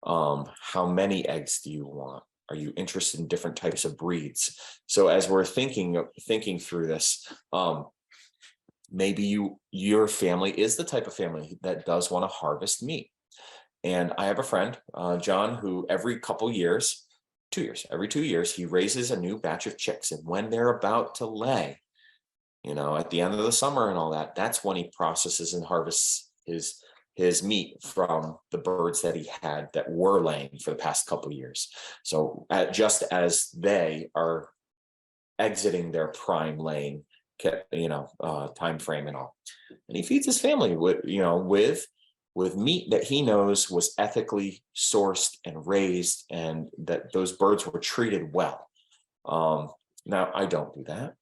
Speaker 1: How many eggs do you want? Are you interested in different types of breeds? So as we're thinking through this, maybe your family is the type of family that does want to harvest meat. And I have a friend, John, who every 2 years, he raises a new batch of chicks. And when they're about to lay, at the end of the summer and all that, that's when he processes and harvests his meat from the birds that he had that were laying for the past couple of years. So just as they are exiting their prime laying, time frame and all, and he feeds his family with meat that he knows was ethically sourced and raised, and that those birds were treated well. Now I don't do that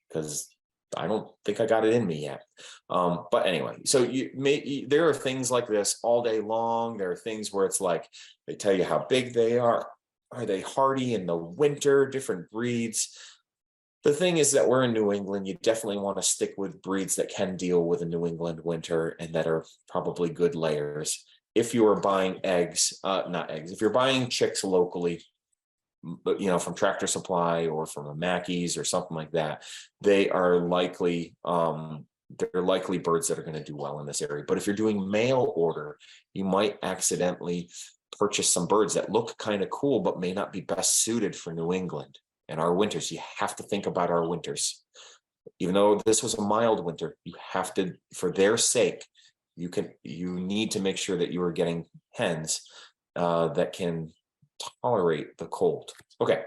Speaker 1: because I don't think I got it in me yet. But anyway, so there are things like this all day long. There are things where it's like, they tell you how big they are. Are they hardy in the winter? Different breeds. The thing is that we're in New England. You definitely want to stick with breeds that can deal with a New England winter and that are probably good layers. If you are buying if you're buying chicks locally, but from Tractor Supply or from a Mackey's or something like that, they are likely birds that are going to do well in this area. But if you're doing mail order, you might accidentally purchase some birds that look kind of cool but may not be best suited for New England and our winters. You have to think about our winters. Even though this was a mild winter, you have to, for their sake, you need to make sure that you are getting hens that can tolerate the cold. Okay,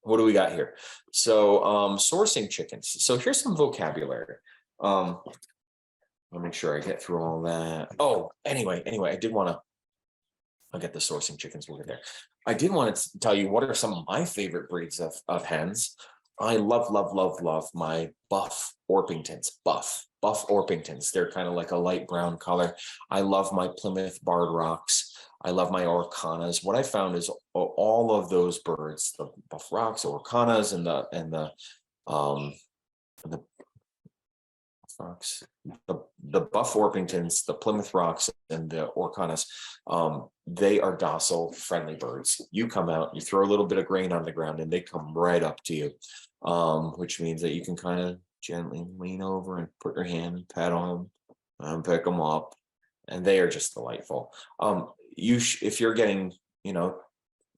Speaker 1: what do we got here? So sourcing chickens. So here's some vocabulary. I'll make sure I get through all that. Oh, anyway, I'll get the sourcing chickens. We'll get there. I did want to tell you what are some of my favorite breeds of hens. I love my buff Orpingtons. Buff Orpingtons. They're kind of like a light brown color. I love my Plymouth Barred Rocks. I love my Orcanas. What I found is all of those birds, the Buff Rocks, Orcanas, and the Buff Orpingtons, the Plymouth Rocks, and the Orcanas, they are docile, friendly birds. You come out, you throw a little bit of grain on the ground, and they come right up to you, which means that you can kind of gently lean over and put your hand and pet on them and pick them up, and they are just delightful. If you're getting,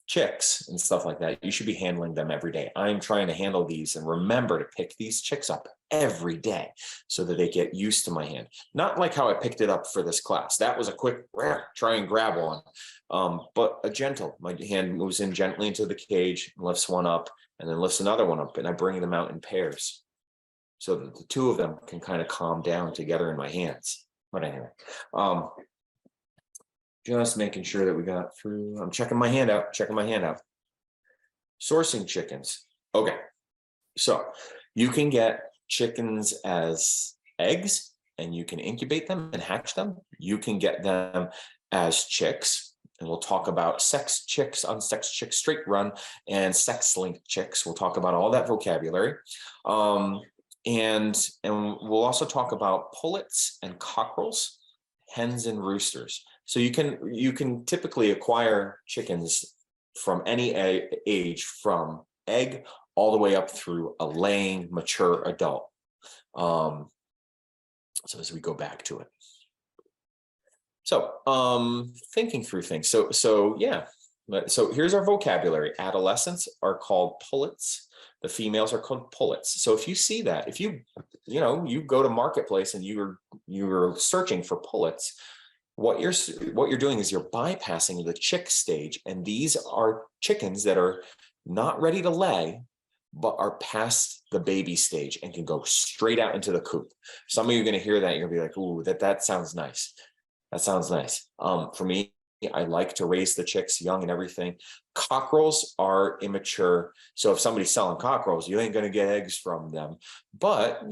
Speaker 1: chicks and stuff like that, you should be handling them every day. I'm trying to handle these and remember to pick these chicks up every day so that they get used to my hand. Not like how I picked it up for this class. That was a quick try and grab one, but a gentle. My hand moves in gently into the cage, lifts one up, and then lifts another one up, and I bring them out in pairs so that the two of them can kind of calm down together in my hands. But anyway, just making sure that we got through. I'm checking my hand out. Sourcing chickens. Okay, so you can get chickens as eggs and you can incubate them and hatch them. You can get them as chicks, and we'll talk about sex chicks, unsex chicks, straight run, and sex linked chicks. We'll talk about all that vocabulary. And we'll also talk about pullets and cockerels, hens and roosters. So you can typically acquire chickens from any age, from egg all the way up through a laying mature adult. So as we go back to it. So thinking through things. So yeah. So here's our vocabulary. Adolescents are called pullets. The females are called pullets. So if you see that, if you go to marketplace and you're searching for pullets, what you're doing is you're bypassing the chick stage, and these are chickens that are not ready to lay, but are past the baby stage and can go straight out into the coop. Some of you are going to hear that, and you're going to be like, "Ooh, that sounds nice. That sounds nice." For me, I like to raise the chicks young and everything. Cockerels are immature. So if somebody's selling cockerels, you ain't going to get eggs from them. But,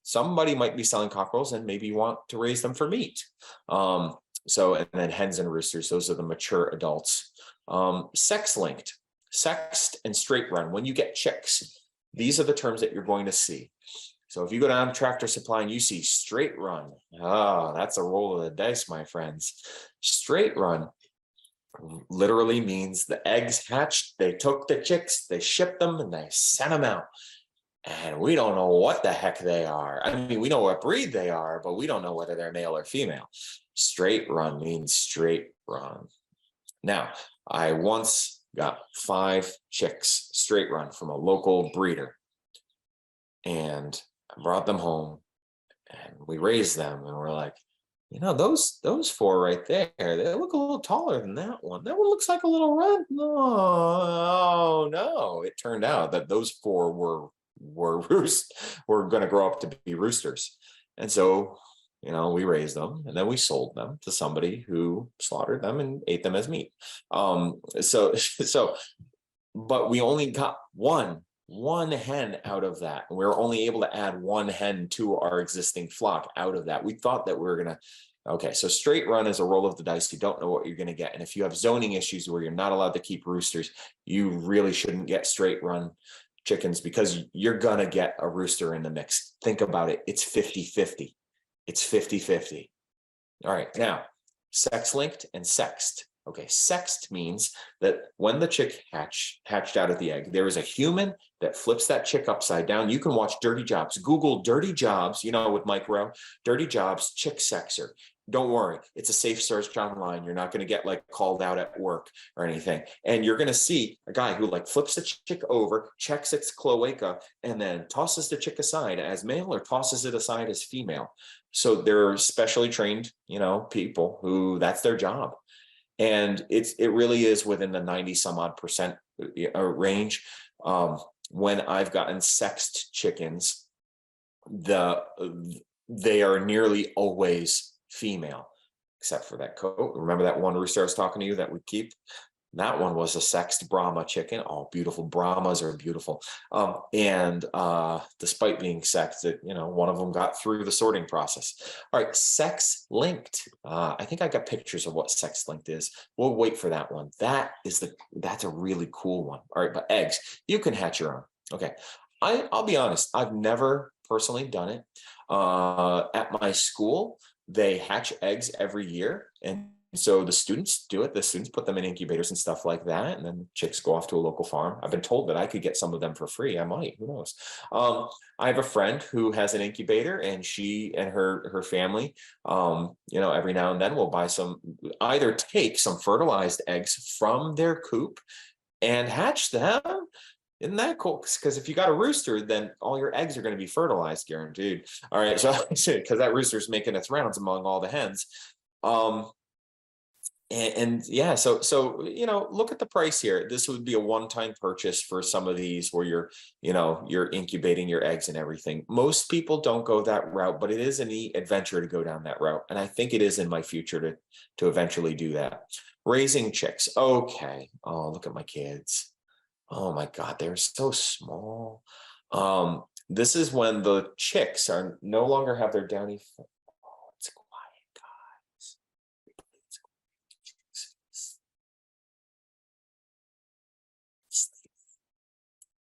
Speaker 1: somebody might be selling cockerels and maybe you want to raise them for meat. And then hens and roosters, those are the mature adults. Sex linked, sexed and straight run. When you get chicks, these are the terms that you're going to see. So if you go down to Tractor Supply and you see straight run, that's a roll of the dice, my friends. Straight run literally means the eggs hatched, they took the chicks, they shipped them, and they sent them out. And we don't know what the heck they are. I mean, we know what breed they are, but we don't know whether they're male or female. Straight run means straight run. Now, I once got 5 chicks straight run from a local breeder. And I brought them home and we raised them, and we're like, those 4 right there, they look a little taller than that one. That one looks like a little red. No. It turned out that those 4 were going to grow up to be roosters. And so, we raised them and then we sold them to somebody who slaughtered them and ate them as meat. But we only got one hen out of that. And we were only able to add 1 hen to our existing flock out of that. We thought that we were going to, okay, so straight run is a roll of the dice. You don't know what you're going to get. And if you have zoning issues where you're not allowed to keep roosters, you really shouldn't get straight run chickens, because you're going to get a rooster in the mix. Think about it. It's 50-50. It's 50-50. All right. Now, sex linked and sexed. Okay, sexed means that when the chick hatched out of the egg, there is a human that flips that chick upside down. You can watch Dirty Jobs. Google Dirty Jobs, with Mike Rowe, Dirty Jobs chick sexer. Don't worry, it's a safe search online. You're not going to get called out at work or anything. And you're going to see a guy who flips the chick over, checks its cloaca, and then tosses the chick aside as male or tosses it aside as female. So they're specially trained, people who that's their job. And it really is within the 90 some odd percent range. When I've gotten sexed chickens, they are nearly always female, except for that coat. Remember that one rooster I was talking to you that we keep? That one was a sexed Brahma chicken. Oh, beautiful. Brahmas are beautiful. And despite being sexed, one of them got through the sorting process. All right, sex linked. I think I got pictures of what sex linked is. We'll wait for that one. That's a really cool one. All right, but eggs, you can hatch your own. Okay, I'll be honest. I've never personally done it. At my school, they hatch eggs every year, and so the students do it. The students put them in incubators and stuff like that, and then chicks go off to a local farm. I've been told that I could get some of them for free. I might, who knows? I have a friend who has an incubator, and she and her family, every now and then will either take some fertilized eggs from their coop and hatch them. Isn't that cool? Because if you got a rooster, then all your eggs are going to be fertilized, guaranteed. All right, so because that rooster's making its rounds among all the hens. And yeah, so look at the price here. This would be a one-time purchase for some of these where you're incubating your eggs and everything. Most people don't go that route, but it is a neat adventure to go down that route. And I think it is in my future to eventually do that. Raising chicks. Okay. Oh, look at my kids. Oh my God, they're so small. This is when the chicks are no longer have their downy. Oh, it's quiet, guys.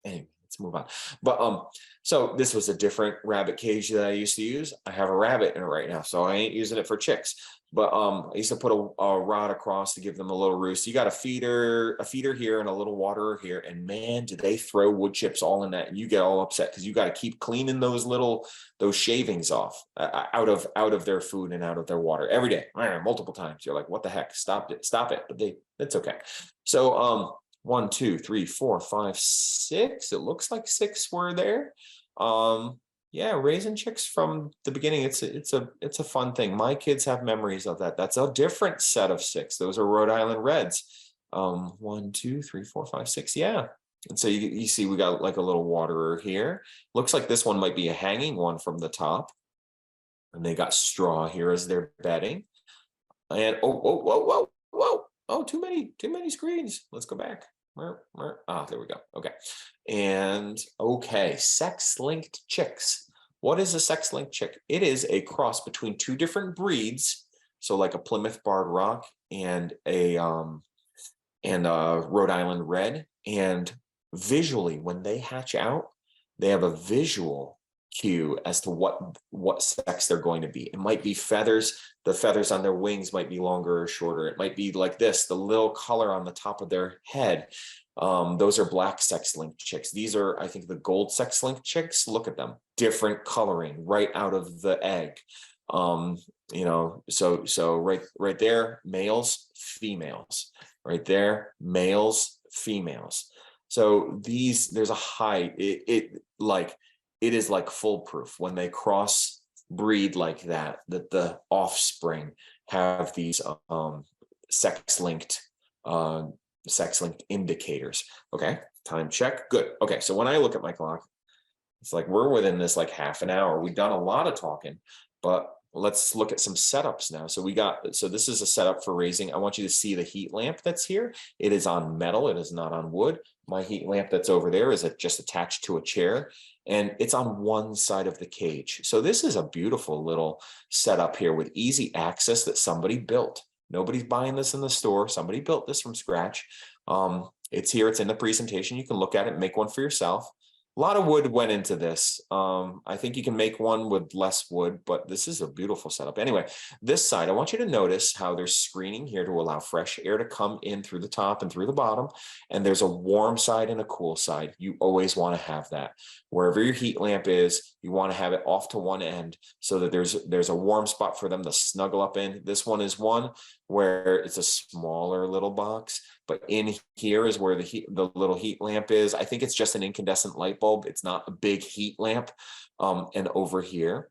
Speaker 1: Anyway, let's move on. But So this was a different rabbit cage that I used to use. I have a rabbit in it right now, so I ain't using it for chicks. But I used to put a rod across to give them a little roost. You got a feeder here and a little waterer here, and man, do they throw wood chips all in that, and you get all upset because you got to keep cleaning those shavings off out of their food and out of their water every day, multiple times. You're like, what the heck? Stop it! But it's okay. So 1, 2, 3, 4, 5, 6. It looks like 6 were there. Yeah, raising chicks from the beginning, it's a fun thing. My kids have memories of that. That's a different set of 6. Those are Rhode Island Reds. 1, 2, 3, 4, 5, 6. Yeah. And so you see we got like a little waterer here. Looks like this one might be a hanging one from the top. And they got straw here as their bedding. And oh, too many screens. Let's go back. There we go. Okay. And okay, sex-linked chicks. What is a sex-linked chick? It is a cross between 2 different breeds. So like a Plymouth Barred Rock and a Rhode Island Red. And visually, when they hatch out, they have a visual cue as to what sex they're going to be. It might be feathers. The feathers on their wings might be longer or shorter. It might be like this, the little color on the top of their head. Those are black sex-linked chicks. These are, I think, the gold sex-linked chicks. Look at them, different coloring right out of the egg. So right there, males, females. Right there, males, females. So there's a high. It is like foolproof when they cross breed like that the offspring have these sex-linked indicators. Okay, time check. Good. Okay, so when I look at my clock, it's like we're within this like half an hour. We've done a lot of talking, but let's look at some setups now. So this is a setup for raising. I want you to see the heat lamp that's here. It is on metal. It is not on wood. My heat lamp that's over there is just attached to a chair, and it's on one side of the cage. So this is a beautiful little setup here with easy access that somebody built. Nobody's buying this in the store. Somebody built this from scratch. It's here. It's in the presentation. You can look at it and make one for yourself. A lot of wood went into this. I think you can make one with less wood, but this is a beautiful setup. Anyway, this side, I want you to notice how there's screening here to allow fresh air to come in through the top and through the bottom. And there's a warm side and a cool side. You always want to have that. Wherever your heat lamp is, you want to have it off to one end so that there's a warm spot for them to snuggle up in. This one is one where it's a smaller little box, but in here is where the little heat lamp is. I think it's just an incandescent light bulb. It's not a big heat lamp. And over here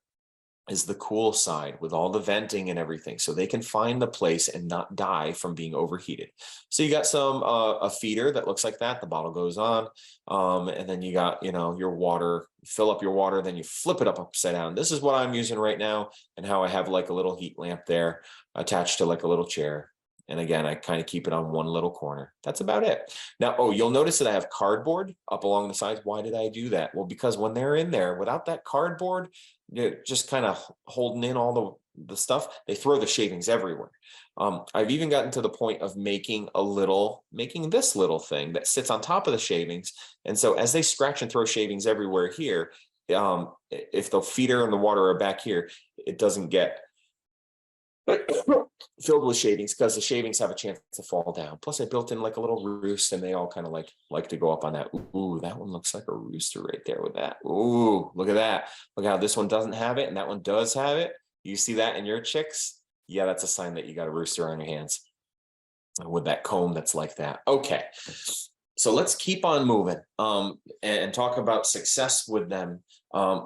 Speaker 1: is the cool side with all the venting and everything, so they can find the place and not die from being overheated. So you got a feeder that looks like that. The bottle goes on, and then you got your water. Fill up your water, then you flip it up upside down. This is what I'm using right now, and how I have like a little heat lamp there attached to like a little chair. And again, I kind of keep it on one little corner. That's about it. Now, you'll notice that I have cardboard up along the sides. Why did I do that? Well, because when they're in there, without that cardboard, just kind of holding in all the stuff, they throw the shavings everywhere. I've even gotten to the point of making this little thing that sits on top of the shavings. And so as they scratch and throw shavings everywhere here, if the feeder and the water are back here, it doesn't get filled with shavings because the shavings have a chance to fall down. Plus I built in like a little roost, and they all kind of like to go up on that. Ooh, that one looks like a rooster right there with that. Ooh, look at that. Look how this one doesn't have it and that one does have it. You see that in your chicks? Yeah, that's a sign that you got a rooster on your hands with that comb that's like that. Okay, so let's keep on moving and talk about success with them.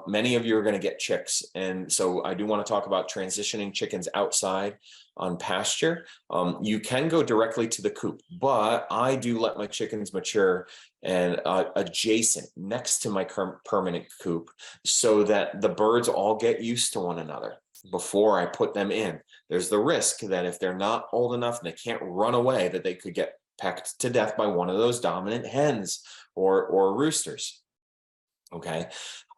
Speaker 1: Many of you are going to get chicks. And so I do want to talk about transitioning chickens outside on pasture. You can go directly to the coop, but I do let my chickens mature and adjacent next to my permanent coop so that the birds all get used to one another before I put them in. There's the risk that if they're not old enough and they can't run away, that they could get pecked to death by one of those dominant hens or roosters. Okay.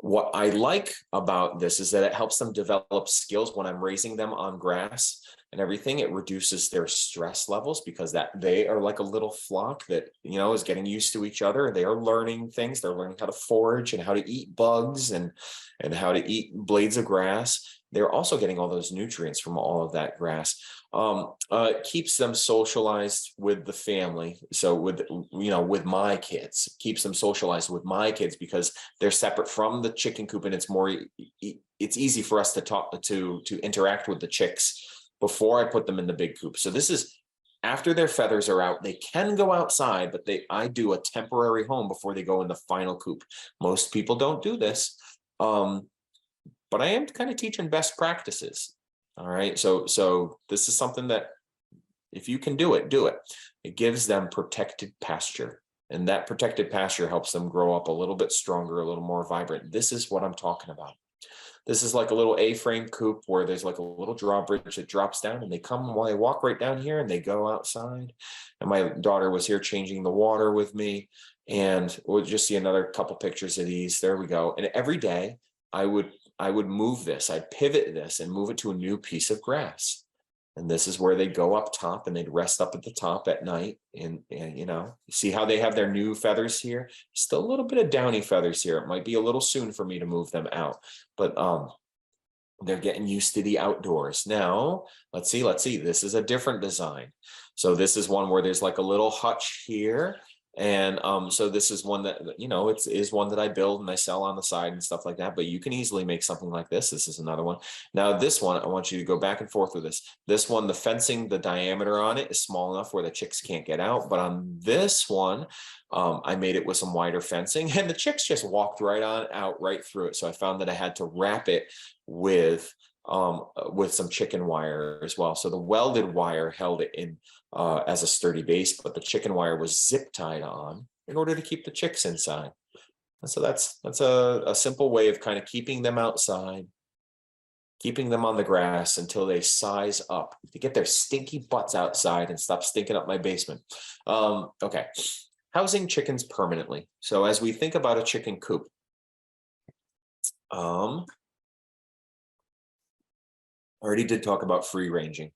Speaker 1: What I like about this is that it helps them develop skills when I'm raising them on grass and everything. It reduces their stress levels because that they are like a little flock that, is getting used to each other. They are learning things. They're learning how to forage and how to eat bugs and how to eat blades of grass. They're also getting all those nutrients from all of that grass. It keeps them socialized with the family. So with my kids, keeps them socialized with my kids because they're separate from the chicken coop, and it's easy for us to talk to interact with the chicks before I put them in the big coop. So this is after their feathers are out. They can go outside, but I do a temporary home before they go in the final coop. Most people don't do this. But I am kind of teaching best practices. All right. So this is something that if you can do it, do it. It gives them protected pasture. And that protected pasture helps them grow up a little bit stronger, a little more vibrant. This is what I'm talking about. This is like a little A-frame coop where there's like a little drawbridge that drops down, and they walk right down here and they go outside. And my daughter was here changing the water with me. And we'll just see another couple pictures of these. There we go. And every day I would move this, I'd pivot this and move it to a new piece of grass. And this is where they'd go up top and they'd rest up at the top at night. And see how they have their new feathers here? Still a little bit of downy feathers here. It might be a little soon for me to move them out, but they're getting used to the outdoors. Now, let's see. This is a different design. So this is one where there's like a little hutch here. And so this is one that, it is one that I build and I sell on the side and stuff like that. But you can easily make something like this. This is another one. Now, this one, I want you to go back and forth with this. This one, the fencing, the diameter on it is small enough where the chicks can't get out. But on this one, I made it with some wider fencing, and the chicks just walked right on out, right through it. So I found that I had to wrap it with some chicken wire as well. So the welded wire held it in as a sturdy base, but the chicken wire was zip tied on in order to keep the chicks inside. And so that's a simple way of kind of keeping them outside, keeping them on the grass until they size up to get their stinky butts outside and stop stinking up my basement. Okay. Housing chickens permanently. So as we think about a chicken coop, I already did talk about free ranging.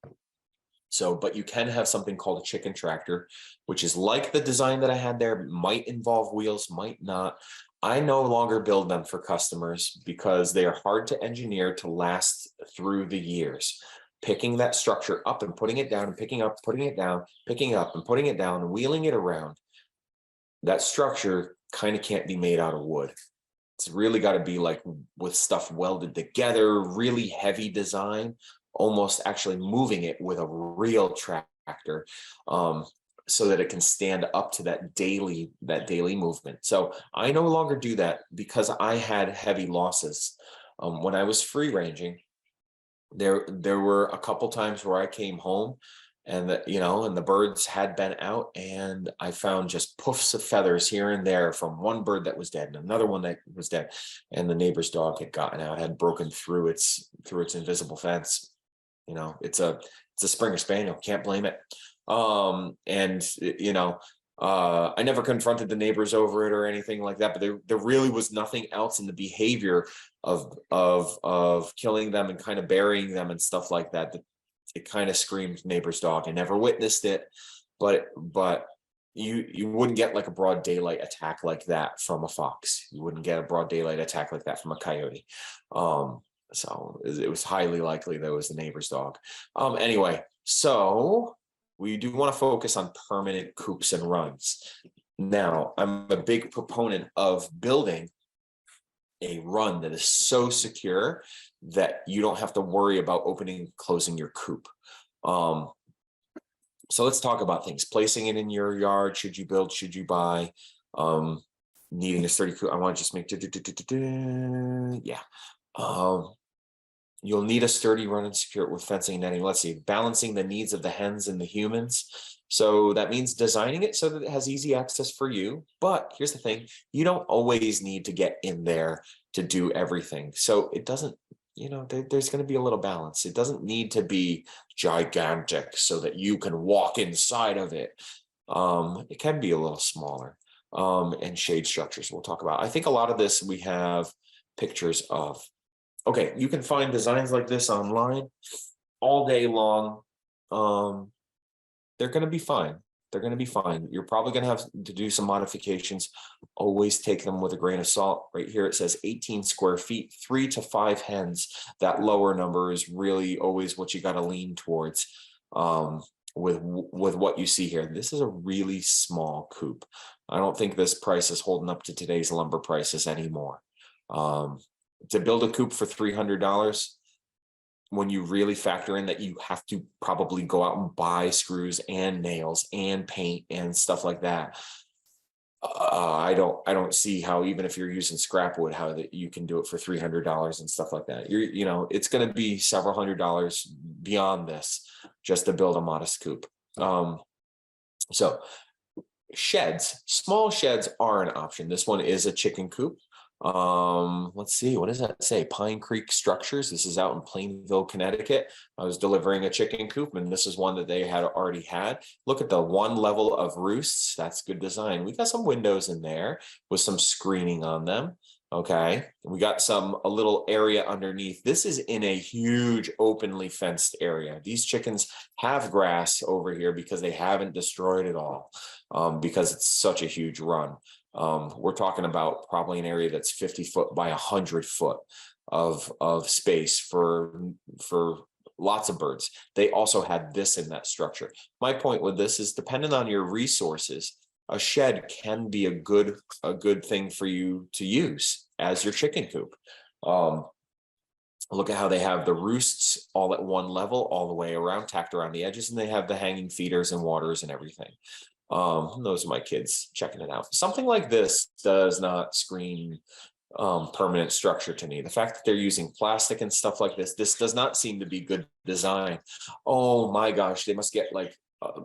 Speaker 1: So, but you can have something called a chicken tractor, which is like the design that I had there, might involve wheels, might not. I no longer build them for customers because they are hard to engineer to last through the years. Picking that structure up and putting it down and picking up, putting it down, picking up and putting it down and wheeling it around. That structure kind of can't be made out of wood. It's really got to be like with stuff welded together, really heavy design, almost actually moving it with a real tractor so that it can stand up to that daily movement. So I no longer do that because I had heavy losses. When I was free ranging, there were a couple times where I came home and the birds had been out, and I found just puffs of feathers here and there from one bird that was dead and another one that was dead, and the neighbor's dog had gotten out, had broken through its invisible fence. It's a Springer Spaniel, can't blame it. I never confronted the neighbors over it or anything like that, but there really was nothing else in the behavior of killing them and kind of burying them and stuff like that it kind of screamed neighbor's dog. I never witnessed it, but you wouldn't get like a broad daylight attack like that from a fox. You wouldn't get a broad daylight attack like that from a coyote. So it was highly likely that it was the neighbor's dog. Anyway, so we do want to focus on permanent coops and runs. Now, I'm a big proponent of building a run that is so secure that you don't have to worry about opening and closing your coop. So let's talk about things. Placing it in your yard. Should you build? Should you buy? Needing a sturdy coop. I want to just make you'll need a sturdy run and secure it with fencing and netting. Let's see, balancing the needs of the hens and the humans. So that means designing it so that it has easy access for you. But here's the thing, you don't always need to get in there to do everything. So it doesn't, there's going to be a little balance. It doesn't need to be gigantic so that you can walk inside of it. It can be a little smaller. And shade structures we'll talk about. I think a lot of this we have pictures of. Okay, you can find designs like this online all day long. They're going to be fine. They're going to be fine. You're probably going to have to do some modifications. Always take them with a grain of salt. Right here, it says 18 square feet, 3 to 5 hens. That lower number is really always what you got to lean towards with what you see here. This is a really small coop. I don't think this price is holding up to today's lumber prices anymore. To build a coop for $300, when you really factor in that you have to probably go out and buy screws and nails and paint and stuff like that, I don't see how, even if you're using scrap wood, how that you can do it for $300 and stuff like that. It's going to be several $100s beyond this just to build a modest coop. So sheds, small sheds are an option. This one is a chicken coop. Let's see, what does that say? Pine Creek Structures. This is out in Plainville, Connecticut. I was delivering a chicken coop, and this is one that they had already had. Look at the one level of roosts. That's good design. We got some windows in there with some screening on them. Okay, we got a little area underneath. This is in a huge openly fenced area. These chickens have grass over here because they haven't destroyed it all, because it's such a huge run. We're talking about probably an area that's 50 foot by 100 foot of space for lots of birds. They also had this in that structure. My point with this is, depending on your resources, a shed can be a good thing for you to use as your chicken coop. Look at how they have the roosts all at one level, all the way around, tacked around the edges, and they have the hanging feeders and waters and everything. Those are my kids checking it out. Something like this does not scream permanent structure to me. The fact that they're using plastic and stuff like this does not seem to be good design. Oh my gosh, they must get like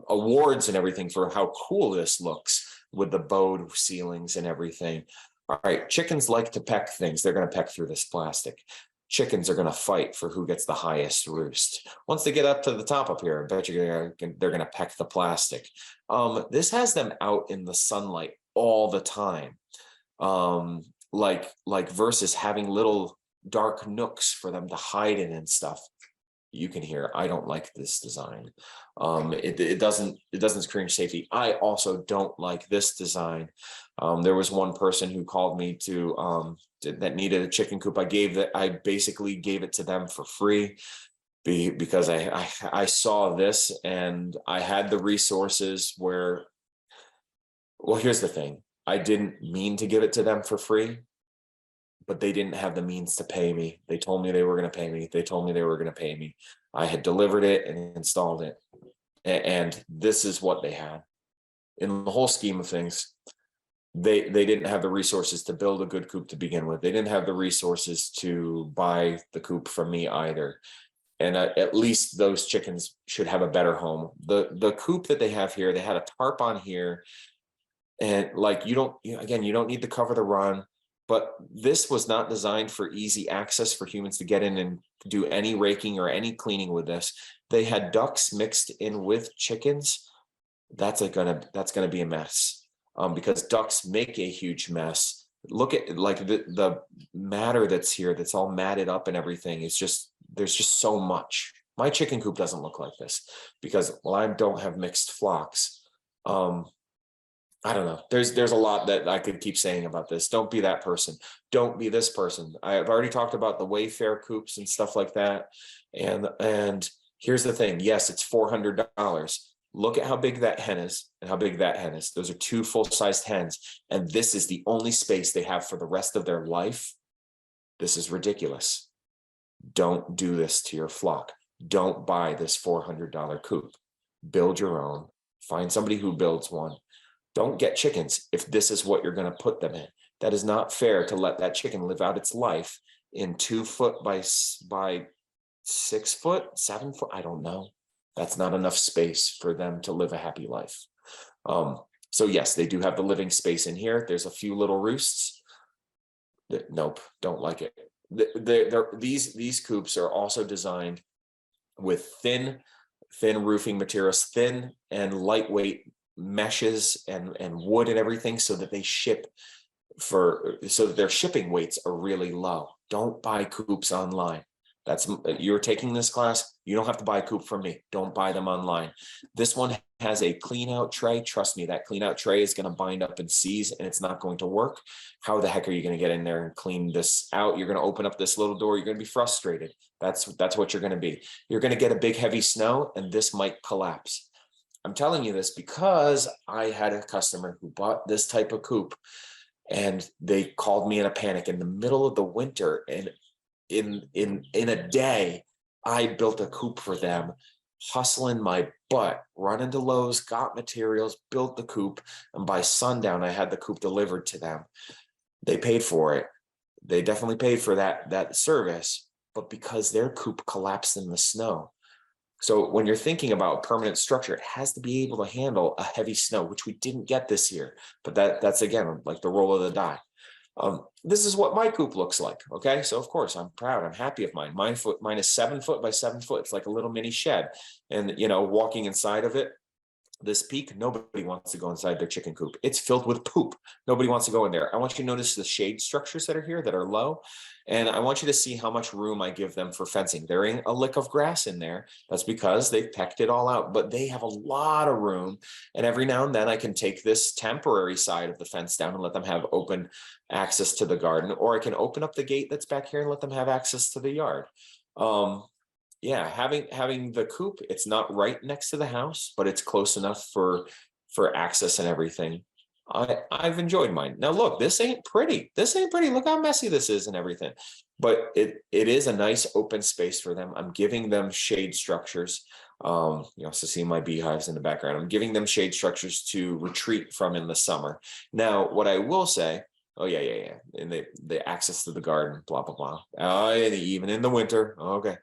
Speaker 1: awards and everything for how cool this looks with the bowed ceilings and everything. All right, chickens like to peck things. They're going to peck through this plastic. Chickens are going to fight for who gets the highest roost. Once they get up to the top up here, I bet you they're going to peck the plastic. This has them out in the sunlight all the time, like versus having little dark nooks for them to hide in and stuff. You can hear, I don't like this design. It doesn't scream safety. I also don't like this design. There was one person who called me that needed a chicken coop. I basically gave it to them for free because I saw this and I had the resources where, well, here's the thing. I didn't mean to give it to them for free, but they didn't have the means to pay me. They told me they were going to pay me. They told me they were going to pay me. I had delivered it and installed it. And this is what they had. In the whole scheme of things, they didn't have the resources to build a good coop to begin with. They didn't have the resources to buy the coop from me either. And at least those chickens should have a better home. The coop that they have here, they had a tarp on here. And like, you don't need to cover the run. But this was not designed for easy access for humans to get in and do any raking or any cleaning with this. They had ducks mixed in with chickens. That's gonna be a mess, because ducks make a huge mess. Look at like the matter that's here, that's all matted up and everything. It's just, there's just so much. My chicken coop doesn't look like this because, well, I don't have mixed flocks. I don't know. There's a lot that I could keep saying about this. Don't be that person. Don't be this person. I've already talked about the Wayfair coops and stuff like that. And here's the thing. Yes, it's $400. Look at how big that hen is and how big that hen is. Those are two full-sized hens. And this is the only space they have for the rest of their life. This is ridiculous. Don't do this to your flock. Don't buy this $400 coop. Build your own. Find somebody who builds one. Don't get chickens if this is what you're going to put them in. That is not fair to let that chicken live out its life in 2 foot by 6 foot, 7 foot. I don't know. That's not enough space for them to live a happy life. So yes, they do have the living space in here. There's a few little roosts. Nope, don't like it. These coops are also designed with thin roofing materials, thin and lightweight meshes and wood and everything, so that they ship so that their shipping weights are really low. Don't buy coops online. You're taking this class, you don't have to buy a coop from me. Don't buy them online. This one has a clean out tray. Trust me, that clean out tray is going to bind up and seize, and it's not going to work. How the heck are you going to get in there and clean this out? You're going to open up this little door. You're going to be frustrated. That's what you're going to be. You're going to get a big heavy snow, and this might collapse. I'm telling you this because I had a customer who bought this type of coop, and they called me in a panic in the middle of the winter, and in a day, I built a coop for them, hustling my butt, running to Lowe's, got materials, built the coop, and by sundown, I had the coop delivered to them. They paid for it. They definitely paid for that service, but because their coop collapsed in the snow. So when you're thinking about a permanent structure, it has to be able to handle a heavy snow, which we didn't get this year, but that's again, like the roll of the die. This is what my coop looks like. Okay. So of course I'm proud. I'm happy of mine. Mine is 7 foot by 7 foot. It's like a little mini shed, and walking inside of it, this peak, nobody wants to go inside their chicken coop. It's filled with poop. Nobody wants to go in there. I want you to notice the shade structures that are here that are low. And I want you to see how much room I give them for fencing. There ain't a lick of grass in there. That's because they've pecked it all out, but they have a lot of room. And every now and then I can take this temporary side of the fence down and let them have open access to the garden, or I can open up the gate that's back here and let them have access to the yard. Yeah, having the coop, it's not right next to the house, but it's close enough for access and everything. I've enjoyed mine. Now look, this ain't pretty. Look how messy this is and everything. But it is a nice open space for them. I'm giving them shade structures. You also see my beehives in the background. I'm giving them shade structures to retreat from in the summer. Now, what I will say, oh yeah. And the access to the garden, blah, blah, blah. Even in the winter. Okay.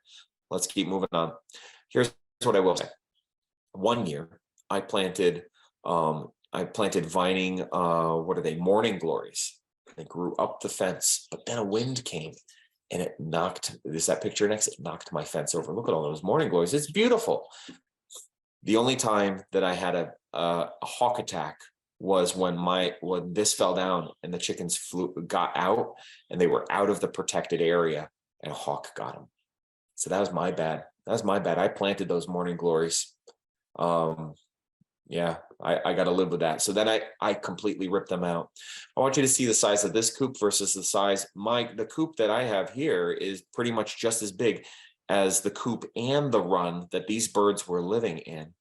Speaker 1: Let's keep moving on. Here's what I will say. One year I planted vining, what are they? Morning glories. They grew up the fence, but then a wind came and it knocked, is that picture next? It knocked my fence over. Look at all those morning glories. It's beautiful. The only time that I had a hawk attack was when this fell down and the chickens got out, and they were out of the protected area, and a hawk got them. So that was my bad. I planted those morning glories. Yeah, I got to live with that. So then I completely ripped them out. I want you to see the size of this coop versus the size. The coop that I have here is pretty much just as big as the coop and the run that these birds were living in.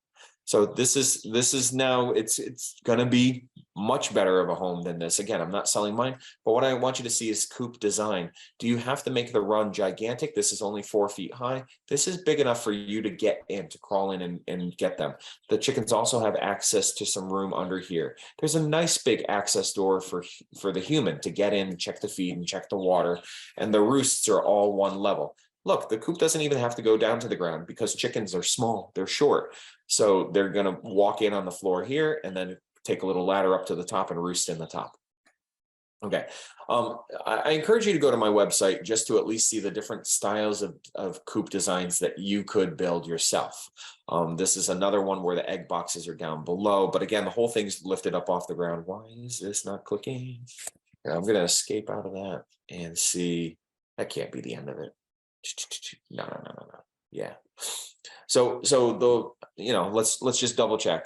Speaker 1: So this is now, it's going to be much better of a home than this. Again, I'm not selling mine, but what I want you to see is coop design. Do you have to make the run gigantic? This is only 4 feet high. This is big enough for you to get in, to crawl in and get them. The chickens also have access to some room under here. There's a nice big access door for the human to get in, check the feed and check the water. And the roosts are all one level. Look, the coop doesn't even have to go down to the ground because chickens are small, they're short. So they're going to walk in on the floor here and then take a little ladder up to the top and roost in the top. Okay. I encourage you to go to my website just to at least see the different styles of coop designs that you could build yourself. This is another one where the egg boxes are down below, but again, the whole thing's lifted up off the ground. Why is this not clicking? Here, I'm going to escape out of that and see. That can't be the end of it. No. Yeah. So let's just double check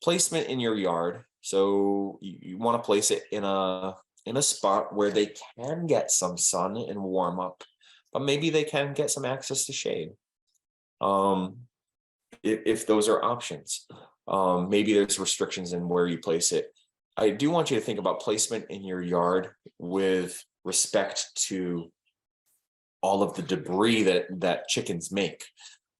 Speaker 1: placement in your yard. So you want to place it in a spot where they can get some sun and warm up, but maybe they can get some access to shade. If those are options, maybe there's restrictions in where you place it. I do want you to think about placement in your yard with respect to all of the debris that chickens make.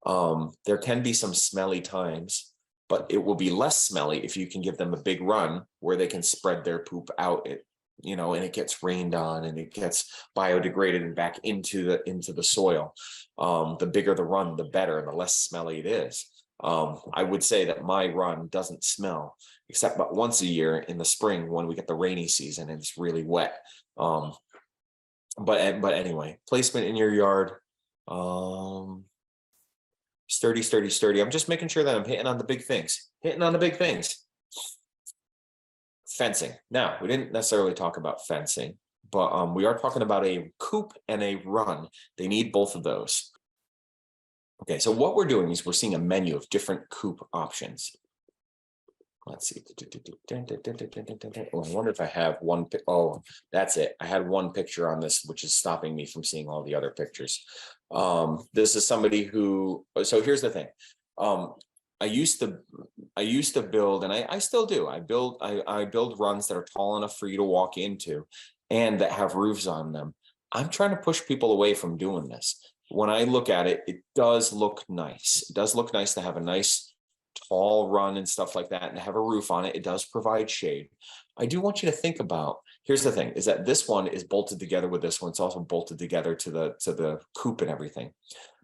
Speaker 1: There can be some smelly times, but it will be less smelly if you can give them a big run where they can spread their poop out, and it gets rained on and it gets biodegraded and back into the soil. The bigger the run, the better, and the less smelly it is. I would say that my run doesn't smell, except about once a year in the spring when we get the rainy season and it's really wet. But anyway, placement in your yard, sturdy. I'm just making sure that I'm hitting on the big things. Let's fencing. Now, we didn't necessarily talk about fencing, but we are talking about a coop and a run. They need both of those. Okay, so what we're doing is we're seeing a menu of different coop options. Let's see. Oh, I wonder if I have one. Oh, that's it. I had one picture on this, which is stopping me from seeing all the other pictures. This is somebody who, so here's the thing. I used to build, and I still do. I build runs that are tall enough for you to walk into and that have roofs on them. I'm trying to push people away from doing this. When I look at it, it does look nice. It does look nice to have a nice tall run and stuff like that and have a roof on it. It does provide shade. I do want you to think about, here's the thing, is that this one is bolted together with this one. It's also bolted together to the coop and everything.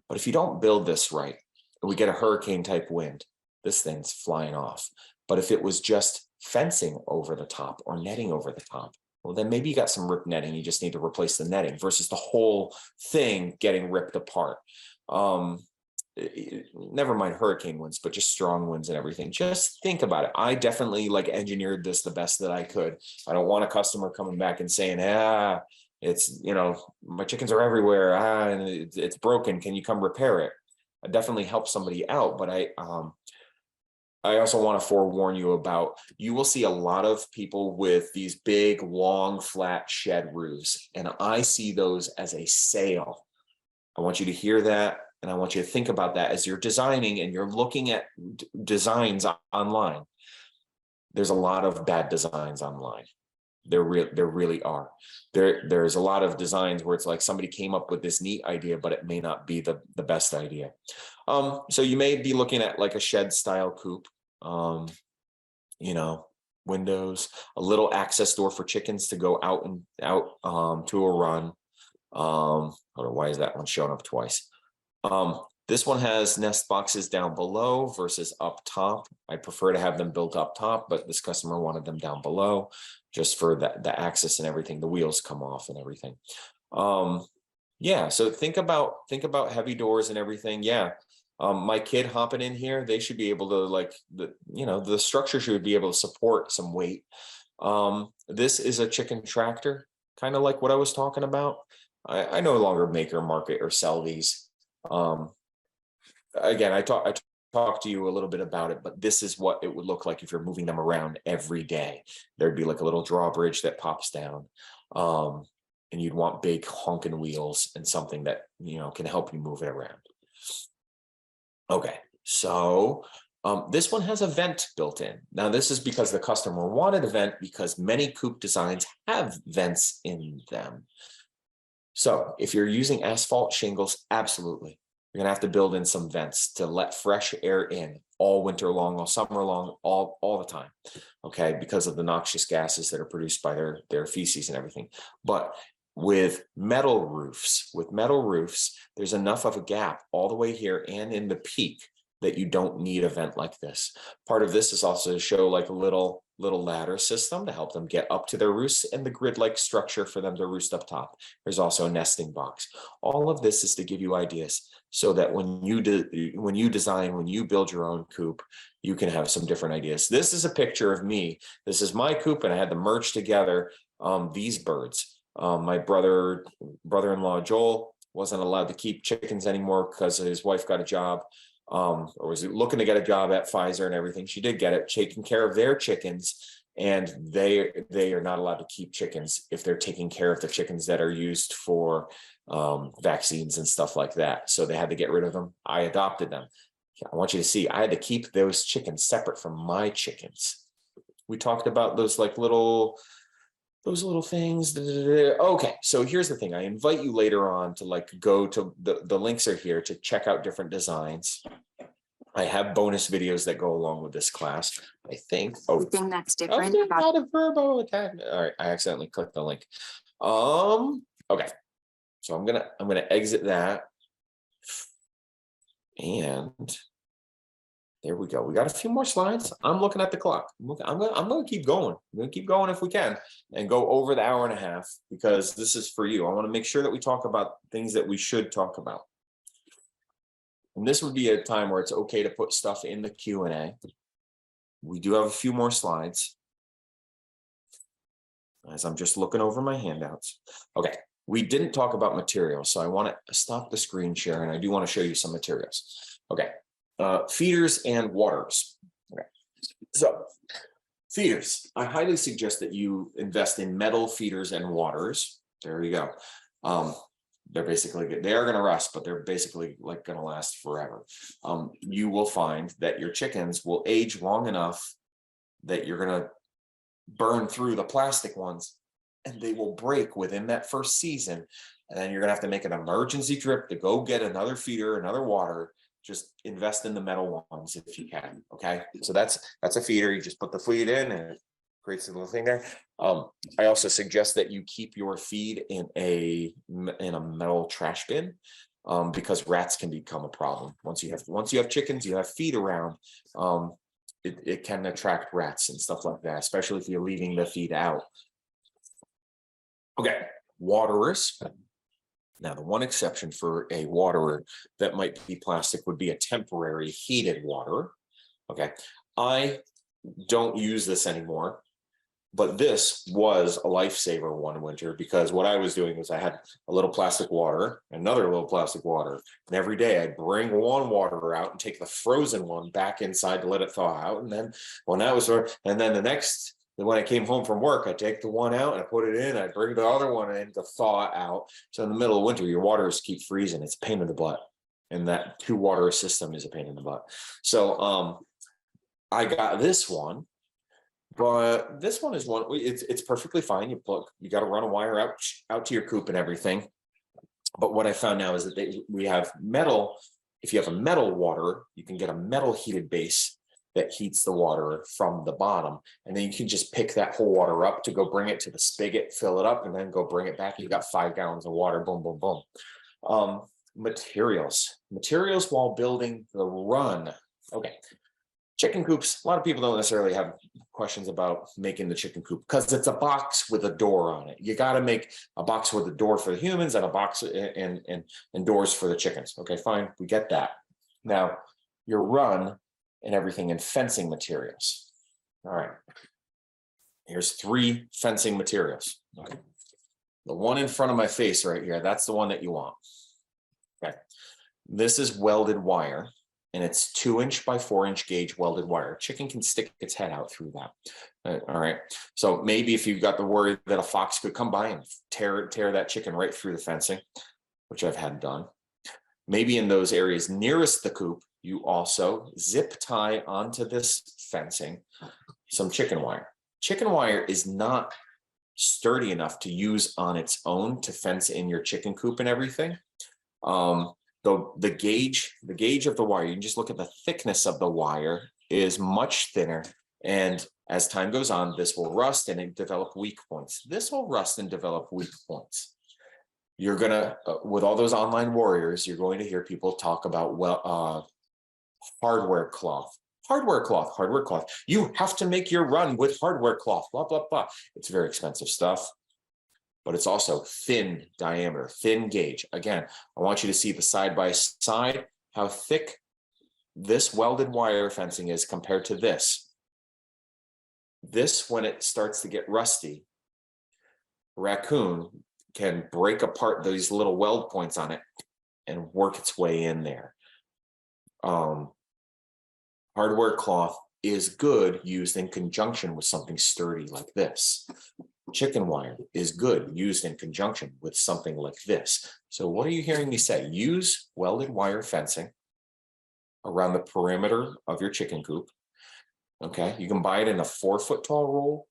Speaker 1: But if you don't build this right, and we get a hurricane type wind, this thing's flying off. But if it was just fencing over the top or netting over the top, well, then maybe you got some ripped netting. You just need to replace the netting versus the whole thing getting ripped apart. Never mind hurricane winds, but just strong winds and everything. Just think about it. I definitely like engineered this the best that I could. I don't want a customer coming back and saying, it's, you know, my chickens are everywhere. And it's broken. Can you come repair it? I definitely help somebody out, but I also want to forewarn you about, you will see a lot of people with these big, long, flat shed roofs, and I see those as a sale. I want you to hear that, and I want you to think about that as you're designing and you're looking at designs online. There's a lot of bad designs online. There really are. There's a lot of designs where it's like somebody came up with this neat idea, but it may not be the best idea. So you may be looking at like a shed style coop, you know, windows, a little access door for chickens to go out to a run. Hold on, why is that one showing up twice? This one has nest boxes down below versus up top. I prefer to have them built up top, but this customer wanted them down below just for the access and everything. The wheels come off and everything. Yeah, so think about heavy doors and everything. Yeah. My kid hopping in here, they should be able to, like, the structure should be able to support some weight. This is a chicken tractor, kind of like what I was talking about. I no longer make or market or sell these. Again, I talked to you a little bit about it, but this is what it would look like if you're moving them around every day. There'd be like a little drawbridge that pops down, and you'd want big honking wheels and something that, can help you move it around. Okay, so this one has a vent built in. Now, this is because the customer wanted a vent, because many coop designs have vents in them. So if you're using asphalt shingles, absolutely, you're gonna have to build in some vents to let fresh air in all winter long, all summer long, all the time, okay, because of the noxious gases that are produced by their feces and everything. But with metal roofs, there's enough of a gap all the way here and in the peak that you don't need a vent like this. Part of this is also to show like a little ladder system to help them get up to their roosts, and the grid-like structure for them to roost up top. There's also a nesting box. All of this is to give you ideas so that when you build your own coop, you can have some different ideas. This is a picture of me. This is my coop, and I had to merge together these birds. My brother-in-law Joel wasn't allowed to keep chickens anymore because his wife got a job, or was looking to get a job at Pfizer and everything. She did get it, taking care of their chickens, and they are not allowed to keep chickens if they're taking care of the chickens that are used for vaccines and stuff like that. So they had to get rid of them. I adopted them. I want you to see, I had to keep those chickens separate from my chickens. We talked about those those little things. Okay, so here's the thing. I invite you later on to go to the links are here to check out different designs. I have bonus videos that go along with this class, I think.
Speaker 2: The thing that's different about
Speaker 1: not a verbo attack. All right, I accidentally clicked the link. Okay, so I'm gonna exit that, and there we go. We got a few more slides. I'm looking at the clock. I'm gonna keep going. I'm gonna keep going if we can, and go over the hour and a half, because this is for you. I want to make sure that we talk about things that we should talk about. And this would be a time where it's okay to put stuff in the Q&A. We do have a few more slides. as I'm just looking over my handouts. Okay, we didn't talk about materials, so I want to stop the screen share, and I do want to show you some materials. Okay, feeders and waters. Okay, so feeders, I highly suggest that you invest in metal feeders and waters. There you go. They're basically good. They are going to rust, but they're basically like going to last forever. You will find that your chickens will age long enough that you're going to burn through the plastic ones, and they will break within that first season. And then you're going to have to make an emergency trip to go get another feeder, another water. Just invest in the metal ones if you can. Okay, so that's a feeder. You just put the feed in and it creates a little thing there. I also suggest that you keep your feed in a metal trash bin, because rats can become a problem. Once you have chickens, you have feed around. It can attract rats and stuff like that, especially if you're leaving the feed out. Okay, waterers. Now, the one exception for a waterer that might be plastic would be a temporary heated waterer. Okay, I don't use this anymore, but this was a lifesaver one winter, because what I was doing was I had a little plastic water, another little plastic water, and every day I'd bring one water out and take the frozen one back inside to let it thaw out. And then when that was, and then when I came home from work, I take the one out and I put it in, I bring the other one in to thaw out. So in the middle of winter, your waters keep freezing. It's a pain in the butt. And that 2-water system is a pain in the butt. So I got this one, but this one is one, it's perfectly fine. You got to run a wire out to your coop and everything. But what I found now is that we have metal. If you have a metal water, you can get a metal heated base that heats the water from the bottom, and then you can just pick that whole water up to go bring it to the spigot, fill it up, and then go bring it back. You got 5 gallons of water. Boom, boom, boom. Materials while building the run. Okay, chicken coops. A lot of people don't necessarily have questions about making the chicken coop because it's a box with a door on it. You got to make a box with a door for the humans and a box and doors for the chickens. Okay, fine, we get that. Now your run and everything in fencing materials. All right, here's 3 fencing materials. Okay, the one in front of my face right here, that's the one that you want. Okay, this is welded wire, and it's 2-inch by 4-inch gauge welded wire. Chicken can stick its head out through that. All right, so maybe if you've got the worry that a fox could come by and tear that chicken right through the fencing, which I've had done, maybe in those areas nearest the coop, you also zip tie onto this fencing some chicken wire. Chicken wire is not sturdy enough to use on its own to fence in your chicken coop and everything. The gauge of the wire, you can just look at the thickness of the wire, is much thinner. And as time goes on, this will rust and develop weak points. This will rust and develop weak points. You're gonna, with all those online warriors, you're going to hear people talk about, hardware cloth. You have to make your run with hardware cloth, blah, blah, blah. It's very expensive stuff, but it's also thin diameter, thin gauge. Again, I want you to see the side by side, how thick this welded wire fencing is compared to this. This, when it starts to get rusty, raccoon can break apart these little weld points on it and work its way in there. Hardware cloth is good used in conjunction with something sturdy like this. Chicken wire is good used in conjunction with something like this. So what are you hearing me say? Use welded wire fencing around the perimeter of your chicken coop. Okay, you can buy it in a 4-foot tall roll,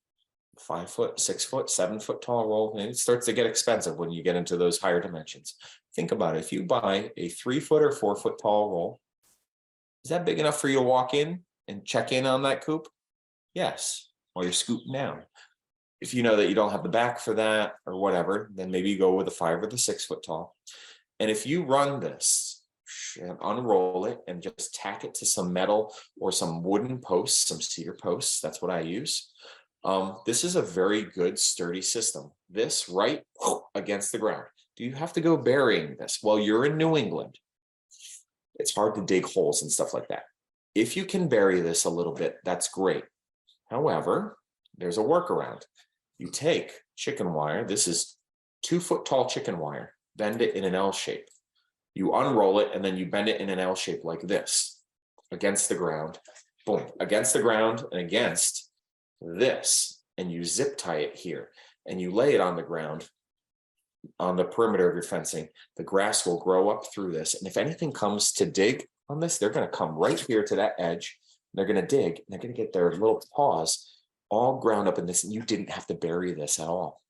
Speaker 1: 5-foot, 6-foot, 7-foot tall roll, and it starts to get expensive when you get into those higher dimensions. Think about it. If you buy a 3-foot or 4-foot tall roll, is that big enough for you to walk in and check in on that coop? Yes, while you're scooting down. If you know that you don't have the back for that or whatever, then maybe you go with a 5 or the 6-foot tall. And if you run this and unroll it and just tack it to some metal or some wooden posts, some cedar posts, that's what I use. This is a very good sturdy system. This right against the ground. Do you have to go burying this? Well, you're in New England. It's hard to dig holes and stuff like that. If you can bury this a little bit, that's great. However, there's a workaround. You take chicken wire. This is 2-foot tall chicken wire, bend it in an L shape. You unroll it and then you bend it in an L shape like this against the ground, boom, against the ground and against this. And you zip tie it here and you lay it on the ground on the perimeter of your fencing. The grass will grow up through this. And if anything comes to dig on this, they're going to come right here to that edge. They're going to dig and they're going to get their little paws all ground up in this. And you didn't have to bury this at all.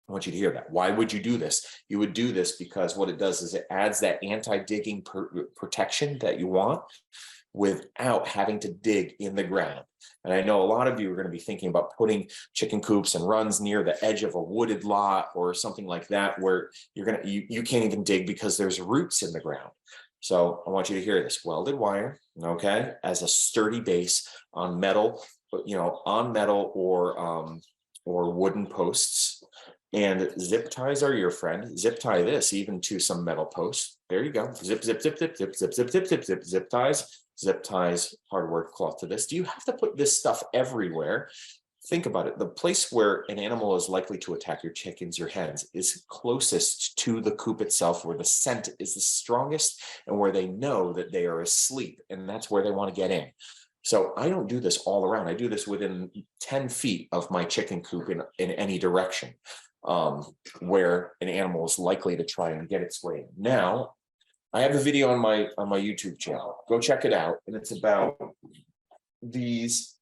Speaker 1: I want you to hear that. Why would you do this? You would do this because what it does is it adds that anti-digging protection that you want without having to dig in the ground. And I know a lot of you are going to be thinking about putting chicken coops and runs near the edge of a wooded lot or something like that, where you can't even dig because there's roots in the ground. So I want you to hear this. Welded wire, okay, as a sturdy base on metal, on metal or wooden posts. And zip ties are your friend. Zip tie this even to some metal posts. There you go. Zip, zip, zip, zip, zip, zip, zip, zip, zip, zip, zip ties. Zip ties, hardware cloth to this. Do you have to put this stuff everywhere? Think about it. The place where an animal is likely to attack your chickens, your hens, is closest to the coop itself, where the scent is the strongest and where they know that they are asleep, and that's where they want to get in. So I don't do this all around. I do this within 10 feet of my chicken coop in any direction, where an animal is likely to try and get its way in. Now, I have a video on my YouTube channel. Go check it out. And it's about these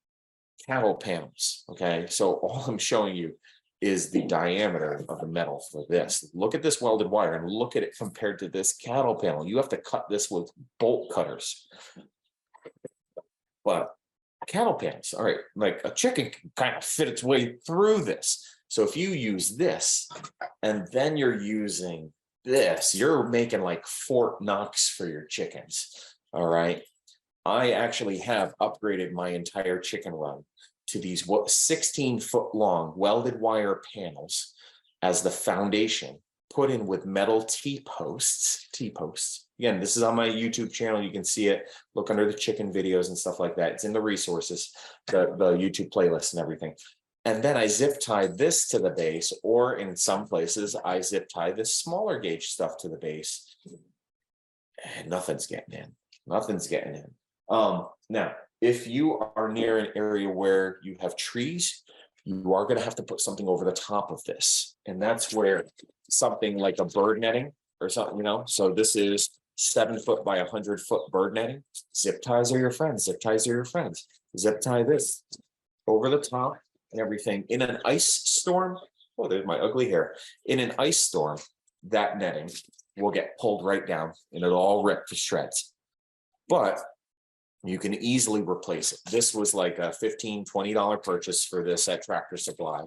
Speaker 1: cattle panels. Okay. So all I'm showing you is the diameter of the metal for this. Look at this welded wire and look at it compared to this cattle panel. You have to cut this with bolt cutters. But cattle panels, all right, like a chicken can kind of fit its way through this. So if you use this and then you're using this, you're making like Fort Knox for your chickens. All right. I actually have upgraded my entire chicken run to these 16-foot long welded wire panels as the foundation, put in with metal T-posts. Again, this is on my YouTube channel. You can see it. Look under the chicken videos and stuff like that. It's in the resources, the YouTube playlist and everything. And then I zip tie this to the base, or in some places, I zip tie this smaller gauge stuff to the base. And nothing's getting in. Nothing's getting in. Now, if you are near an area where you have trees, you are going to have to put something over the top of this. And that's where something like a bird netting or something, so this is 7-foot by 100-foot bird netting. Zip ties are your friends. Zip ties are your friends. Zip tie this over the top and everything. In an ice storm, oh, there's my ugly hair. In an ice storm, that netting will get pulled right down and it'll all rip to shreds. But you can easily replace it. This was like a $15, $20 purchase for this at Tractor Supply.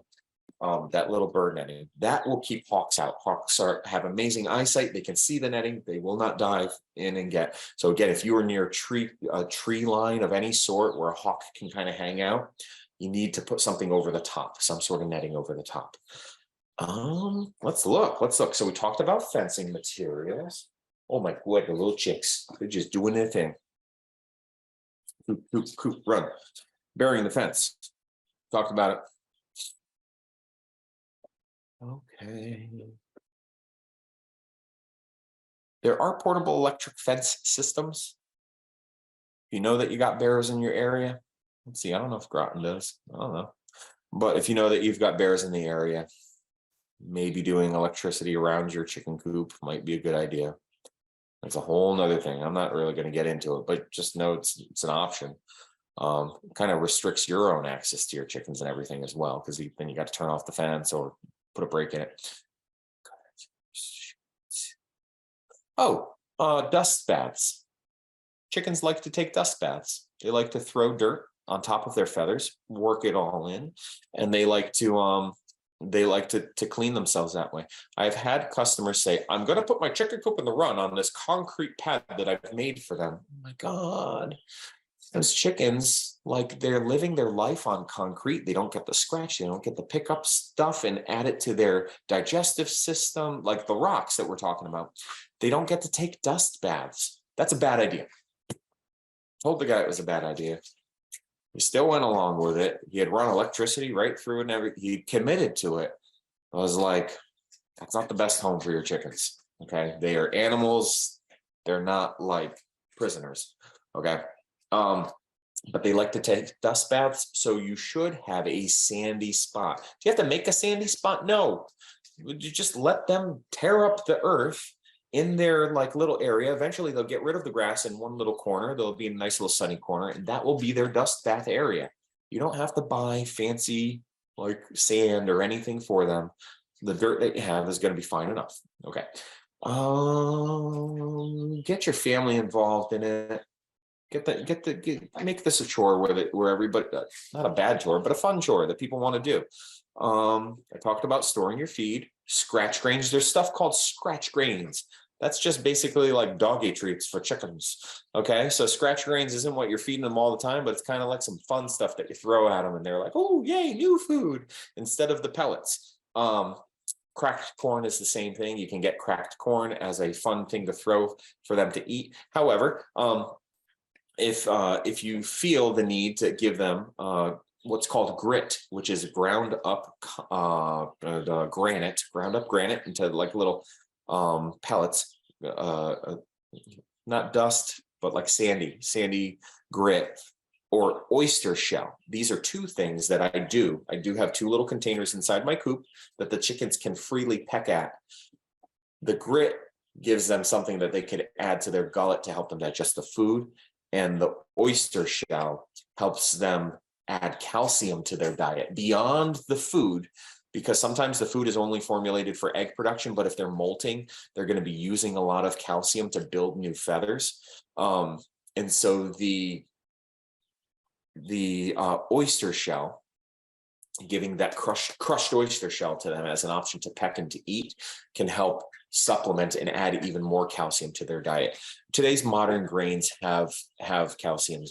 Speaker 1: That little bird netting, that will keep hawks out. Hawks have amazing eyesight. They can see the netting. They will not dive in and get. So again, if you are near a tree line of any sort where a hawk can kind of hang out, you need to put something over the top, some sort of netting over the top. Let's look. So we talked about fencing materials. Oh my God, the little chicks, they're just doing their thing. Coop, run. Burying the fence. Talked about it. Okay. There are portable electric fence systems. You know that you got bears in your area. Let's see, I don't know if Groton does. I don't know. But if you know that you've got bears in the area, maybe doing electricity around your chicken coop might be a good idea. That's a whole nother thing. I'm not really going to get into it, but just know it's an option. Kind of restricts your own access to your chickens and everything as well, because then you got to turn off the fence or put a break in it. Oh, dust baths. Chickens like to take dust baths. They like to throw dirt on top of their feathers, work it all in, and they like to clean themselves that way. I've had customers say, I'm going to put my chicken coop in the run on this concrete pad that I've made for them. Oh my God. Those chickens, like, they're living their life on concrete. They don't get the scratch. They don't get the pickup stuff and add it to their digestive system, like the rocks that we're talking about. They don't get to take dust baths. That's a bad idea. Told the guy it was a bad idea. He still went along with it. He had run electricity right through it and everything. He committed to it. I was like, that's not the best home for your chickens. Okay. They are animals. They're not like prisoners. Okay. But they like to take dust baths. So you should have a sandy spot. Do you have to make a sandy spot? No. You just let them tear up the earth in their like little area. Eventually they'll get rid of the grass in one little corner. There'll be a nice little sunny corner, and that will be their dust bath area. You don't have to buy fancy like sand or anything for them. The dirt that you have is going to be fine enough. Okay. Get your family involved in it. Make this a chore where everybody, not a bad chore, but a fun chore that people want to do. I talked about storing your feed, scratch grains. There's stuff called scratch grains. That's just basically like doggy treats for chickens. Okay, so scratch grains isn't what you're feeding them all the time, but it's kind of like some fun stuff that you throw at them, and they're like, "Oh, yay, new food!" Instead of the pellets. Cracked corn is the same thing. You can get cracked corn as a fun thing to throw for them to eat. However, if you feel the need to give them what's called grit, which is ground up granite into like little pellets, not dust, but like sandy grit, or oyster shell. These are two things that I do. I do have two little containers inside my coop that the chickens can freely peck at. The grit gives them something that they could add to their gullet to help them digest the food. And the oyster shell helps them add calcium to their diet beyond the food, because sometimes the food is only formulated for egg production, but if they're molting, they're going to be using a lot of calcium to build new feathers. And so the oyster shell, giving that crushed oyster shell to them as an option to peck and to eat, can help supplement and add even more calcium to their diet. Today's modern grains have calciums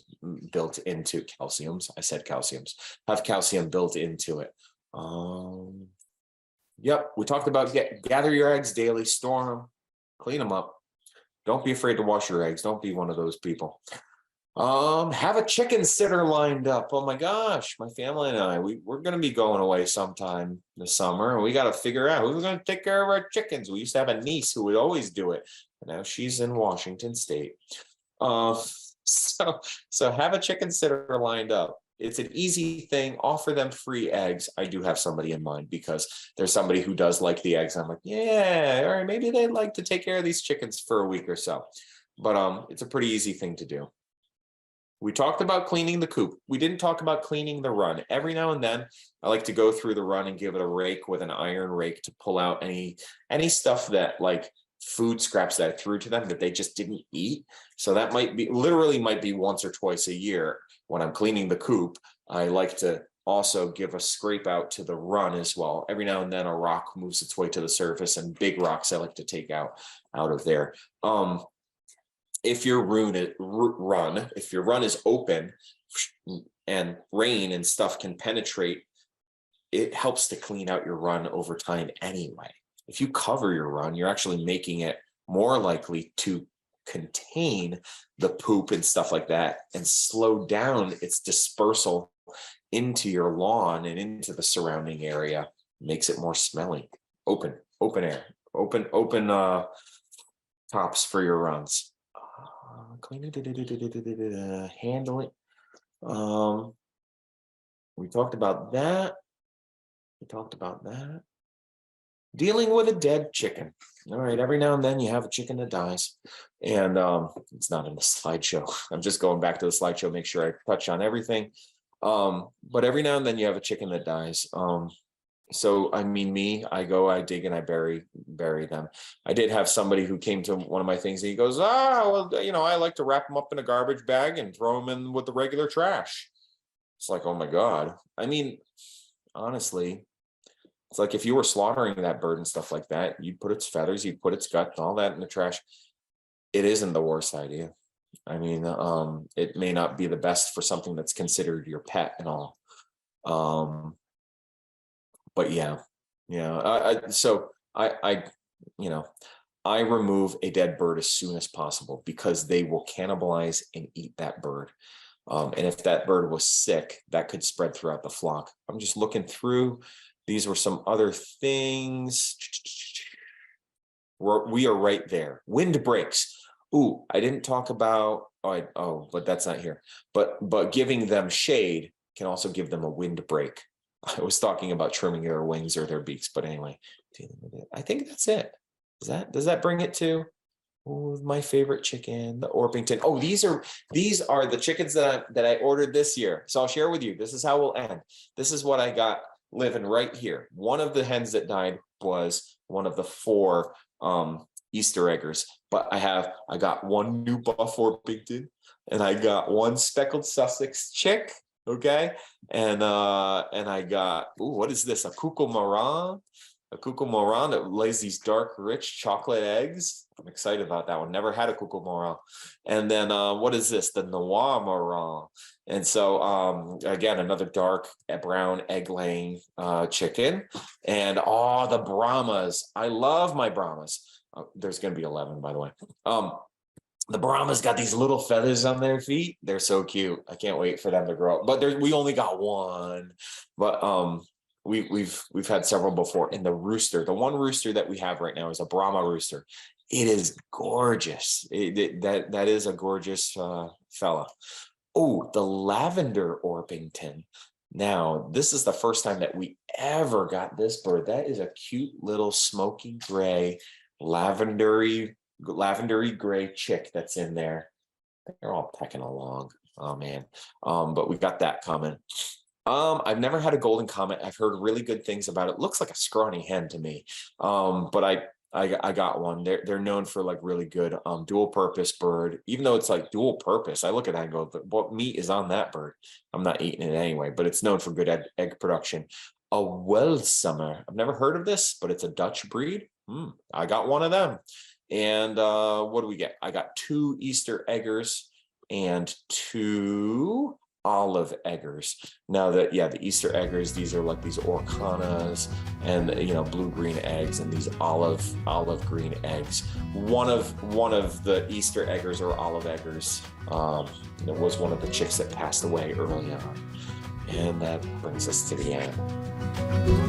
Speaker 1: built into have calcium built into it. Yep, we talked about gather your eggs daily, store them, clean them up. Don't be afraid to wash your eggs. Don't be one of those people. Have a chicken sitter lined up. Oh my gosh, my family and I, we're going to be going away sometime this summer, and we got to figure out who's going to take care of our chickens. We used to have a niece who would always do it, and now she's in Washington State. So have a chicken sitter lined up. It's an easy thing. Offer them free eggs. I do have somebody in mind because there's somebody who does like the eggs. I'm like, yeah, all right, maybe they'd like to take care of these chickens for a week or so. But it's a pretty easy thing to do. We talked about cleaning the coop. We didn't talk about cleaning the run. Every now and then, I like to go through the run and give it a rake with an iron rake to pull out any stuff that like food scraps that I threw to them that they just didn't eat. So that might be once or twice a year when I'm cleaning the coop. I like to also give a scrape out to the run as well. Every now and then a rock moves its way to the surface, and big rocks I like to take out of there. If your run is open and rain and stuff can penetrate, it helps to clean out your run over time anyway. If you cover your run, you're actually making it more likely to contain the poop and stuff like that and slow down its dispersal into your lawn and into the surrounding area. Makes it more smelly. Open air, open tops for your runs. Clean it, handle it. We talked about that. Dealing with a dead chicken. All right, every now and then you have a chicken that dies, and it's not in the slideshow. I'm just going back to the slideshow, make sure I touch on everything. But every now and then you have a chicken that dies. So I mean, I dig and I bury them. I did have somebody who came to one of my things and he goes, well, I like to wrap them up in a garbage bag and throw them in with the regular trash. It's like, oh my God. I mean, honestly, it's like if you were slaughtering that bird and stuff like that, you'd put its feathers, you'd put its gut and all that in the trash. It isn't the worst idea. I mean, it may not be the best for something that's considered your pet and all. But yeah. I remove a dead bird as soon as possible because they will cannibalize and eat that bird. And if that bird was sick, that could spread throughout the flock. I'm just looking through. These were some other things. We are right there. Wind breaks. Ooh, I didn't talk about, but that's not here. But giving them shade can also give them a wind break. I was talking about trimming their wings or their beaks, but anyway, I think that's it. Does that bring it to? Oh, my favorite chicken, the Orpington. Oh, these are the chickens that I ordered this year. So I'll share with you. This is how we'll end. This is what I got living right here. One of the hens that died was one of the 4 Easter eggers, but I got 1 new buff Orpington, and I got 1 speckled Sussex chick. Okay, and I got, ooh, what is this? A Kookamarra that lays these dark, rich chocolate eggs. I'm excited about that one. Never had a Kookamarra. And then what is this? The Noir Marron. And so again, another dark brown egg laying chicken. And the Brahmas. I love my Brahmas. There's going to be 11, by the way. The Brahmas got these little feathers on their feet. They're so cute. I can't wait for them to grow up. But we only got 1. But we've had several before. And the rooster, the one rooster that we have right now is a Brahma rooster. It is gorgeous. That is a gorgeous fella. Oh, the lavender Orpington. Now, this is the first time that we ever got this bird. That is a cute little smoky gray, lavendery gray chick that's in there. They're all pecking along. Oh man. But we got that coming. I've never had a golden comet. I've heard really good things about it. Looks like a scrawny hen to me. But I got one. They're known for like really good dual purpose bird. Even though it's like dual purpose, I look at that and go, what meat is on that bird? I'm not eating it anyway, but it's known for good egg production. A Welsummer. I've never heard of this, but it's a Dutch breed. I got one of them. And what do we get? I got 2 Easter eggers and 2 olive eggers. Now that, the Easter eggers, these are like these Orcanas and, blue-green eggs, and these olive green eggs. One of the Easter eggers or olive eggers was one of the chicks that passed away early on. And that brings us to the end.